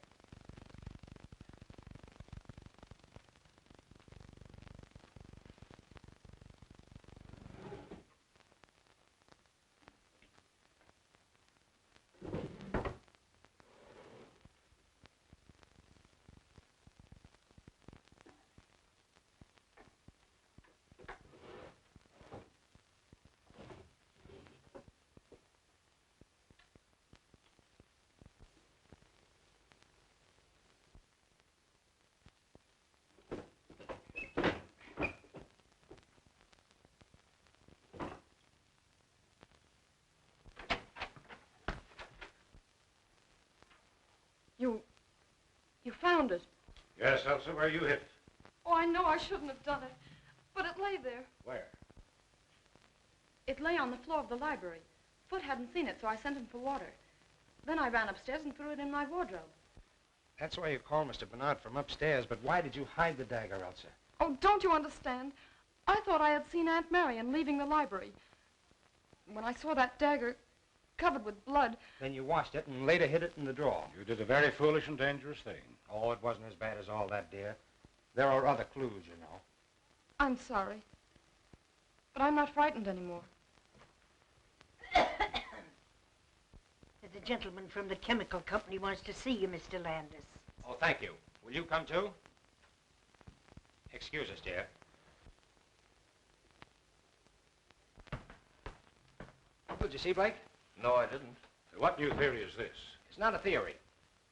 You found it. Yes, Elsa, where you hid it. Oh, I know I shouldn't have done it, but it lay there. Where? It lay on the floor of the library. Foot hadn't seen it, so I sent him for water. Then I ran upstairs and threw it in my wardrobe. That's why you called Mr. Bernard from upstairs, but why did you hide the dagger, Elsa? Oh, don't you understand? I thought I had seen Aunt Marion leaving the library. When I saw that dagger covered with blood... Then you washed it and later hid it in the drawer. You did a very foolish and dangerous thing. Oh, it wasn't as bad as all that, dear. There are other clues, you know. I'm sorry. But I'm not frightened anymore. The gentleman from the chemical company wants to see you, Mr. Landis. Oh, thank you. Will you come too? Excuse us, dear. Did you see Blake? No, I didn't. What new theory is this? It's not a theory.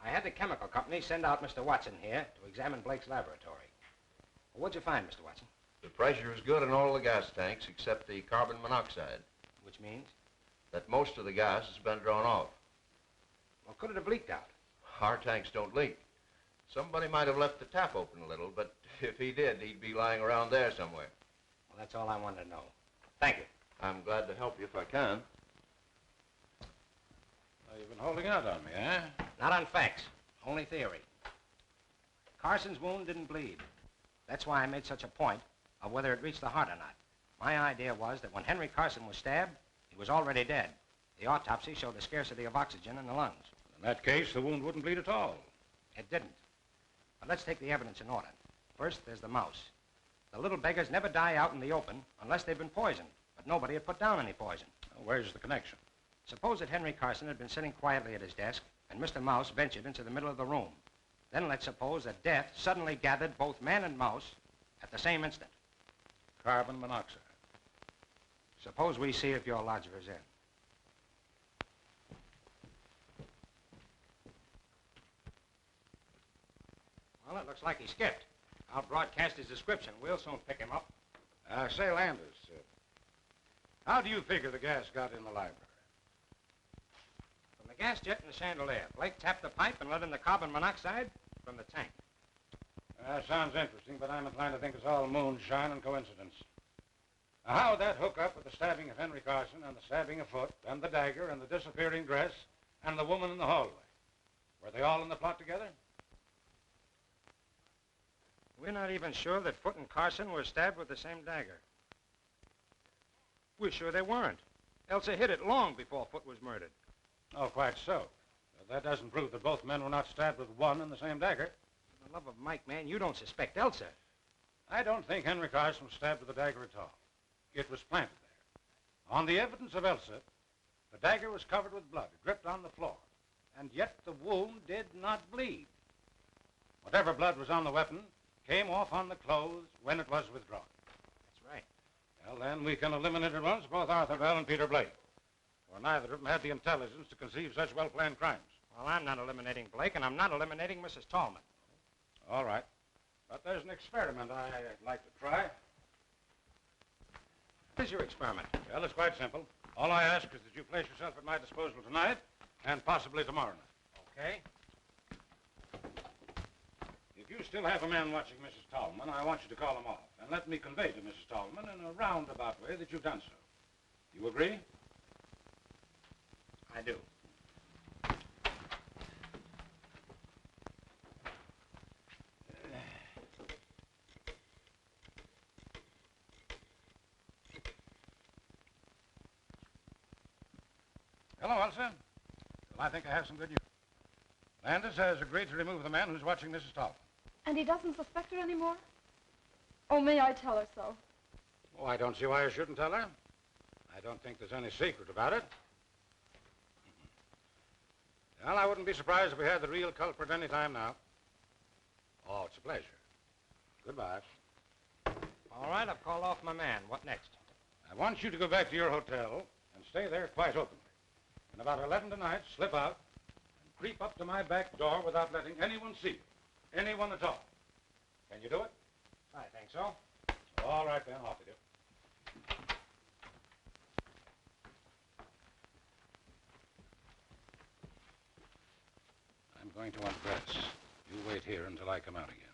I had the chemical company send out Mr. Watson here to examine Blake's laboratory. Well, what'd you find, Mr. Watson? The pressure is good in all the gas tanks except the carbon monoxide. Which means? That most of the gas has been drawn off. Well, could it have leaked out? Our tanks don't leak. Somebody might have left the tap open a little, but if he did, he'd be lying around there somewhere. Well, that's all I wanted to know. Thank you. I'm glad to help you if I can. You've been holding out on me, eh? Not on facts, only theory. Carson's wound didn't bleed. That's why I made such a point of whether it reached the heart or not. My idea was that when Henry Carson was stabbed, he was already dead. The autopsy showed a scarcity of oxygen in the lungs. In that case, the wound wouldn't bleed at all. It didn't. But let's take the evidence in order. First, there's the mouse. The little beggars never die out in the open unless they've been poisoned, but nobody had put down any poison. Well, where's the connection? Suppose that Henry Carson had been sitting quietly at his desk and Mr. Mouse ventured into the middle of the room. Then let's suppose that death suddenly gathered both man and mouse at the same instant. Carbon monoxide. Suppose we see if your lodger is in. Well, it looks like he skipped. I'll broadcast his description. We'll soon pick him up. Say, Landis, how do you figure the gas got in the library? From the gas jet and the chandelier. Blake tapped the pipe and let in the carbon monoxide from the tank. Sounds interesting, but I'm inclined to think it's all moonshine and coincidence. Now, how would that hook up with the stabbing of Henry Carson and the stabbing of Foot and the dagger and the disappearing dress and the woman in the hallway? Were they all in the plot together? We're not even sure that Foot and Carson were stabbed with the same dagger. We're sure they weren't. Elsa hid it long before Foot was murdered. Oh, quite so. But that doesn't prove that both men were not stabbed with one and the same dagger. For the love of Mike, man, you don't suspect Elsa. I don't think Henry Carson was stabbed with a dagger at all. It was planted there. On the evidence of Elsa, the dagger was covered with blood, dripped on the floor, and yet the wound did not bleed. Whatever blood was on the weapon came off on the clothes when it was withdrawn. That's right. Well, then we can eliminate at once both Arthur Bell and Peter Blake, for neither of them had the intelligence to conceive such well-planned crimes. Well, I'm not eliminating Blake, and I'm not eliminating Mrs. Tallman. All right. But there's an experiment I'd like to try. What is your experiment? Well, it's quite simple. All I ask is that you place yourself at my disposal tonight and possibly tomorrow night. Okay. If you still have a man watching Mrs. Tallman, I want you to call him off and let me convey to Mrs. Tallman in a roundabout way that you've done so. You agree? I do. Hello, Elsa. Well, I think I have some good news. Landis has agreed to remove the man who's watching Mrs. Tallman. And he doesn't suspect her anymore? Oh, may I tell her so? Oh, I don't see why I shouldn't tell her. I don't think there's any secret about it. Well, I wouldn't be surprised if we had the real culprit any time now. Oh, it's a pleasure. Goodbye. All right, I've called off my man. What next? I want you to go back to your hotel and stay there quite openly. And about 11 tonight, slip out and creep up to my back door without letting anyone see you. Anyone at all. Can you do it? I think so. All right, then. Off you do. I'm going to undress. You wait here until I come out again.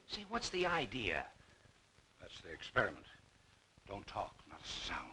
Say, what's the idea? That's the experiment. Don't talk, not a sound.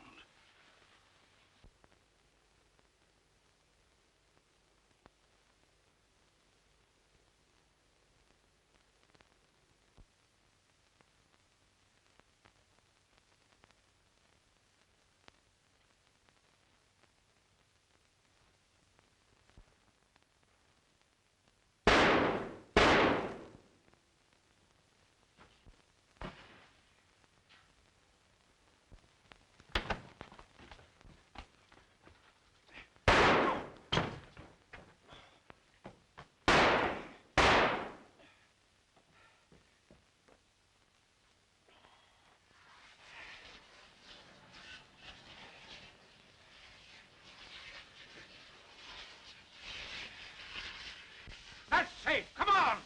That's safe. Come on.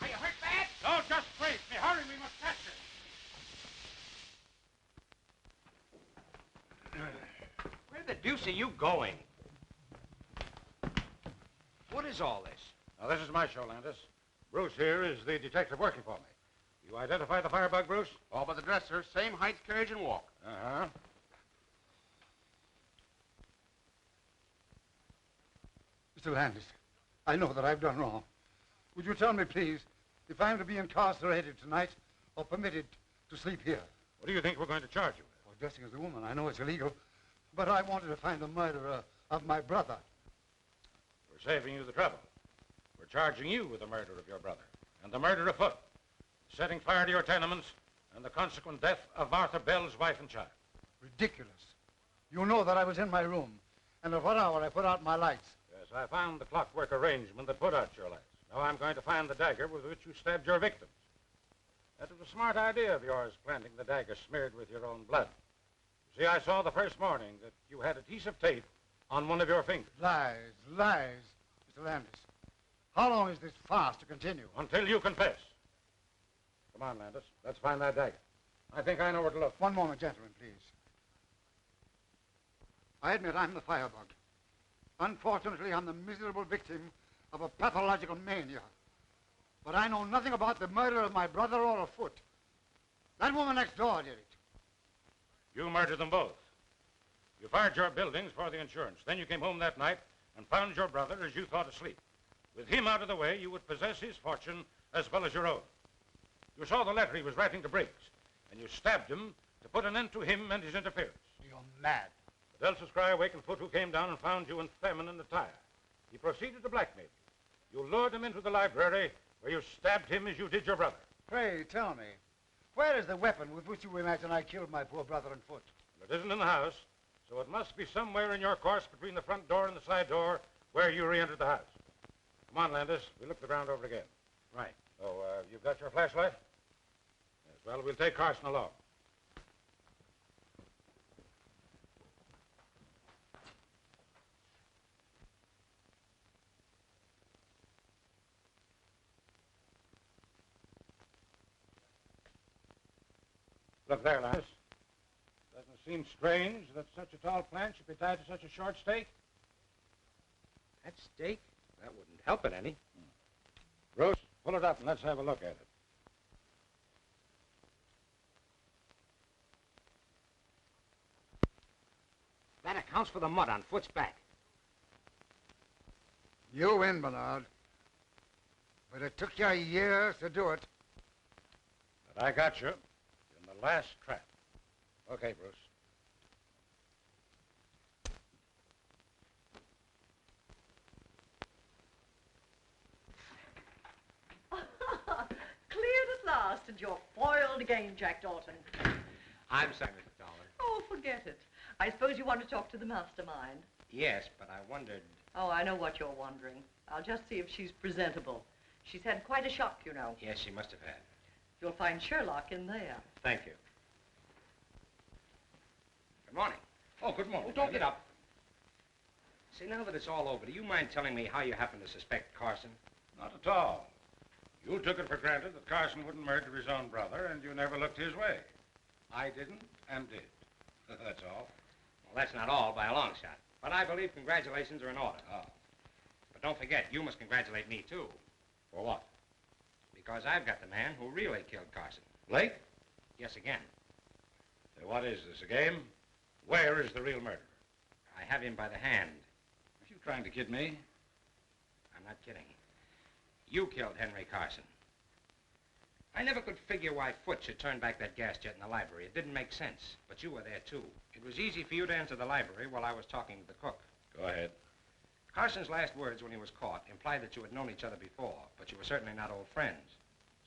Are you hurt bad? Don't just brace me. Hurry, we must catch her. Where the deuce are you going? What is all this? Now, this is my show, Landis. Bruce here is the detective working for me. You identify the firebug, Bruce? All but the dresser, same height, carriage, and walk. Uh-huh. Mr. Landis, I know that I've done wrong. Would you tell me, please, if I'm to be incarcerated tonight or permitted to sleep here? What do you think we're going to charge you with? Well, dressing as a woman, I know it's illegal, but I wanted to find the murderer of my brother. We're saving you the trouble. We're charging you with the murder of your brother and the murder afoot, setting fire to your tenements, and the consequent death of Martha Bell's wife and child. Ridiculous. You know that I was in my room, and at what hour I put out my lights. Yes, I found the clockwork arrangement that put out your lights. Now I'm going to find the dagger with which you stabbed your victims. That was a smart idea of yours, planting the dagger smeared with your own blood. You see, I saw the first morning that you had a piece of tape on one of your fingers. Lies, lies, Mr. Landis. How long is this farce to continue? Until you confess. Come on, Landis. Let's find that dagger. I think I know where to look. One moment, gentlemen, please. I admit I'm the firebug. Unfortunately, I'm the miserable victim of a pathological mania. But I know nothing about the murder of my brother or afoot. That woman next door did it. You murdered them both. You fired your buildings for the insurance. Then you came home that night and found your brother as you thought asleep. With him out of the way, you would possess his fortune as well as your own. You saw the letter he was writing to Briggs, and you stabbed him to put an end to him and his interference. You're mad. But Elsa's cry awakened Foot, who came down and found you and feminine attire. He proceeded to blackmail you. You lured him into the library, where you stabbed him as you did your brother. Pray, tell me, where is the weapon with which you imagine I killed my poor brother and Foot? It isn't in the house, so it must be somewhere in your course between the front door and the side door where you re-entered the house. Come on, Landis. We'll look the ground over again. Right. Oh, you've got your flashlight? Yes, well, we'll take Carson along. Look there, Landis. Doesn't it seem strange that such a tall plant should be tied to such a short stake? That stake? That wouldn't help it any. Bruce, pull it up and let's have a look at it. That accounts for the mud on Foot's back. You win, Bernard. But it took you years to do it. But I got you in the last trap. Okay, Bruce. Cleared at last, and you're foiled again, Jack Dalton. I'm sorry, Mr. Tallman. Oh, forget it. I suppose you want to talk to the mastermind. Yes, but I wondered... Oh, I know what you're wondering. I'll just see if she's presentable. She's had quite a shock, you know. Yes, she must have had. You'll find Sherlock in there. Thank you. Good morning. Oh, good morning. Oh, don't get up. See, now that it's all over, do you mind telling me how you happen to suspect Carson? Not at all. You took it for granted that Carson wouldn't murder his own brother, and you never looked his way. I didn't and did. That's all. Well, that's not all by a long shot. But I believe congratulations are in order. Oh. But don't forget, you must congratulate me, too. For what? Because I've got the man who really killed Carson. Blake? Yes, again. Say, what is this, a game? Where is the real murderer? I have him by the hand. Are you trying to kid me? I'm not kidding. You killed Henry Carson. I never could figure why Foot should turn back that gas jet in the library. It didn't make sense. But you were there, too. It was easy for you to enter the library while I was talking to the cook. Go ahead. Carson's last words when he was caught implied that you had known each other before, but you were certainly not old friends.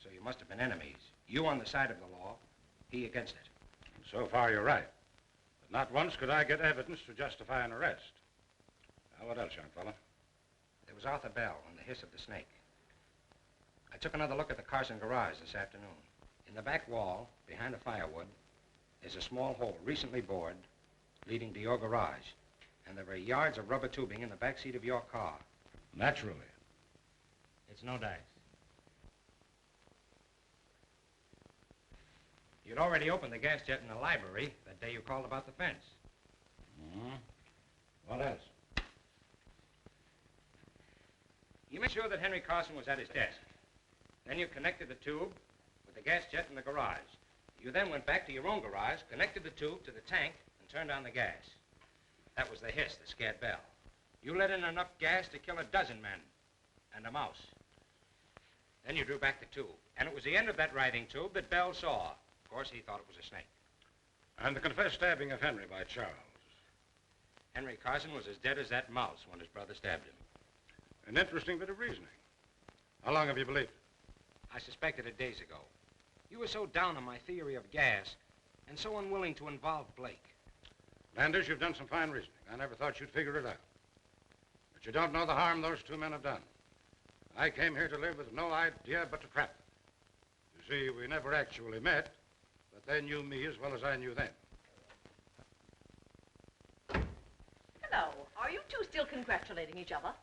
So you must have been enemies. You on the side of the law, he against it. And so far, you're right. But not once could I get evidence to justify an arrest. Now, what else, young fella? There was Arthur Bell and the hiss of the snake. I took another look at the Carson garage this afternoon. In the back wall, behind the firewood, is a small hole recently bored leading to your garage. And there are yards of rubber tubing in the back seat of your car. Naturally. It's no dice. You'd already opened the gas jet in the library that day you called about the fence. Mm-hmm. What else? You made sure that Henry Carson was at his desk. Then you connected the tube with the gas jet in the garage. You then went back to your own garage, connected the tube to the tank, and turned on the gas. That was the hiss that scared Bell. You let in enough gas to kill a dozen men and a mouse. Then you drew back the tube, and it was the end of that writhing tube that Bell saw. Of course, he thought it was a snake. And the confessed stabbing of Henry by Charles. Henry Carson was as dead as that mouse when his brother stabbed him. An interesting bit of reasoning. How long have you believed it? I suspected it days ago. You were so down on my theory of gas and so unwilling to involve Blake. Landis, you've done some fine reasoning. I never thought you'd figure it out. But you don't know the harm those two men have done. I came here to live with no idea but to trap them. You see, we never actually met, but they knew me as well as I knew them. Hello. Are you two still congratulating each other?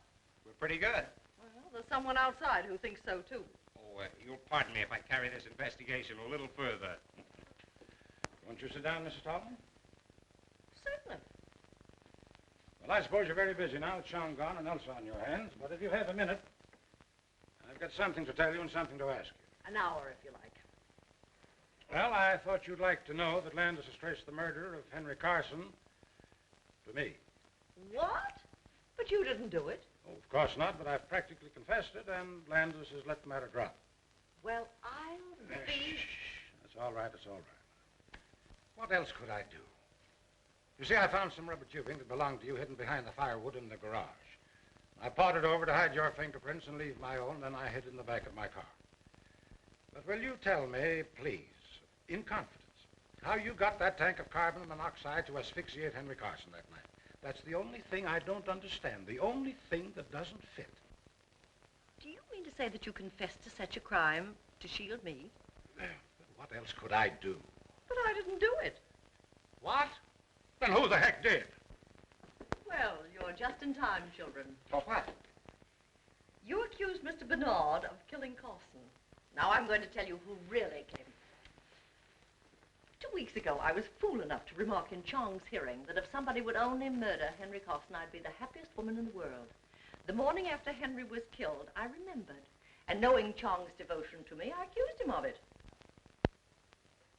We're pretty good. Well, there's someone outside who thinks so, too. Oh, you'll pardon me if I carry this investigation a little further. Won't you sit down, Mrs. Tallman? Certainly. Well, I suppose you're very busy now with Sean gone and Elsa on your hands, but if you have a minute, I've got something to tell you and something to ask you. An hour, if you like. Well, I thought you'd like to know that Landis has traced the murder of Henry Carson for me. What? But you didn't do it. Oh, of course not, but I've practically confessed it, and Landis has let the matter drop. Well, I'll be... That's all right, it's all right. What else could I do? You see, I found some rubber tubing that belonged to you hidden behind the firewood in the garage. I pawed it over to hide your fingerprints and leave my own, then I hid in the back of my car. But will you tell me, please, in confidence, how you got that tank of carbon monoxide to asphyxiate Henry Carson that night? That's the only thing I don't understand, the only thing that doesn't fit. Do you mean to say that you confessed to such a crime to shield me? What else could I do? But I didn't do it. What? Then who the heck did? Well, you're just in time, children. For what? You accused Mr. Bernard of killing Carson. Now I'm going to tell you who really came. 2 weeks ago, I was fool enough to remark in Chong's hearing that if somebody would only murder Henry Carson, I'd be the happiest woman in the world. The morning after Henry was killed, I remembered. And knowing Chong's devotion to me, I accused him of it.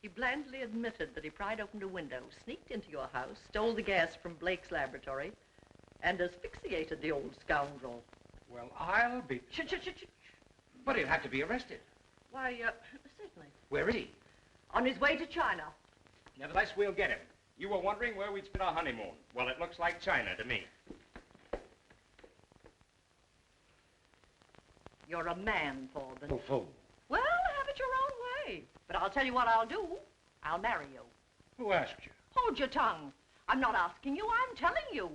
He blandly admitted that he pried open a window, sneaked into your house, stole the gas from Blake's laboratory, and asphyxiated the old scoundrel. Well, I'll be... Shh. But he'll have to be arrested. Why, certainly. Where is he? On his way to China. Nevertheless, we'll get him. You were wondering where we'd spend our honeymoon. Well, it looks like China to me. You're a man, Thorben. Oh, fool. Well, have it your own way. But I'll tell you what I'll do. I'll marry you. Who asked you? Hold your tongue. I'm not asking you, I'm telling you.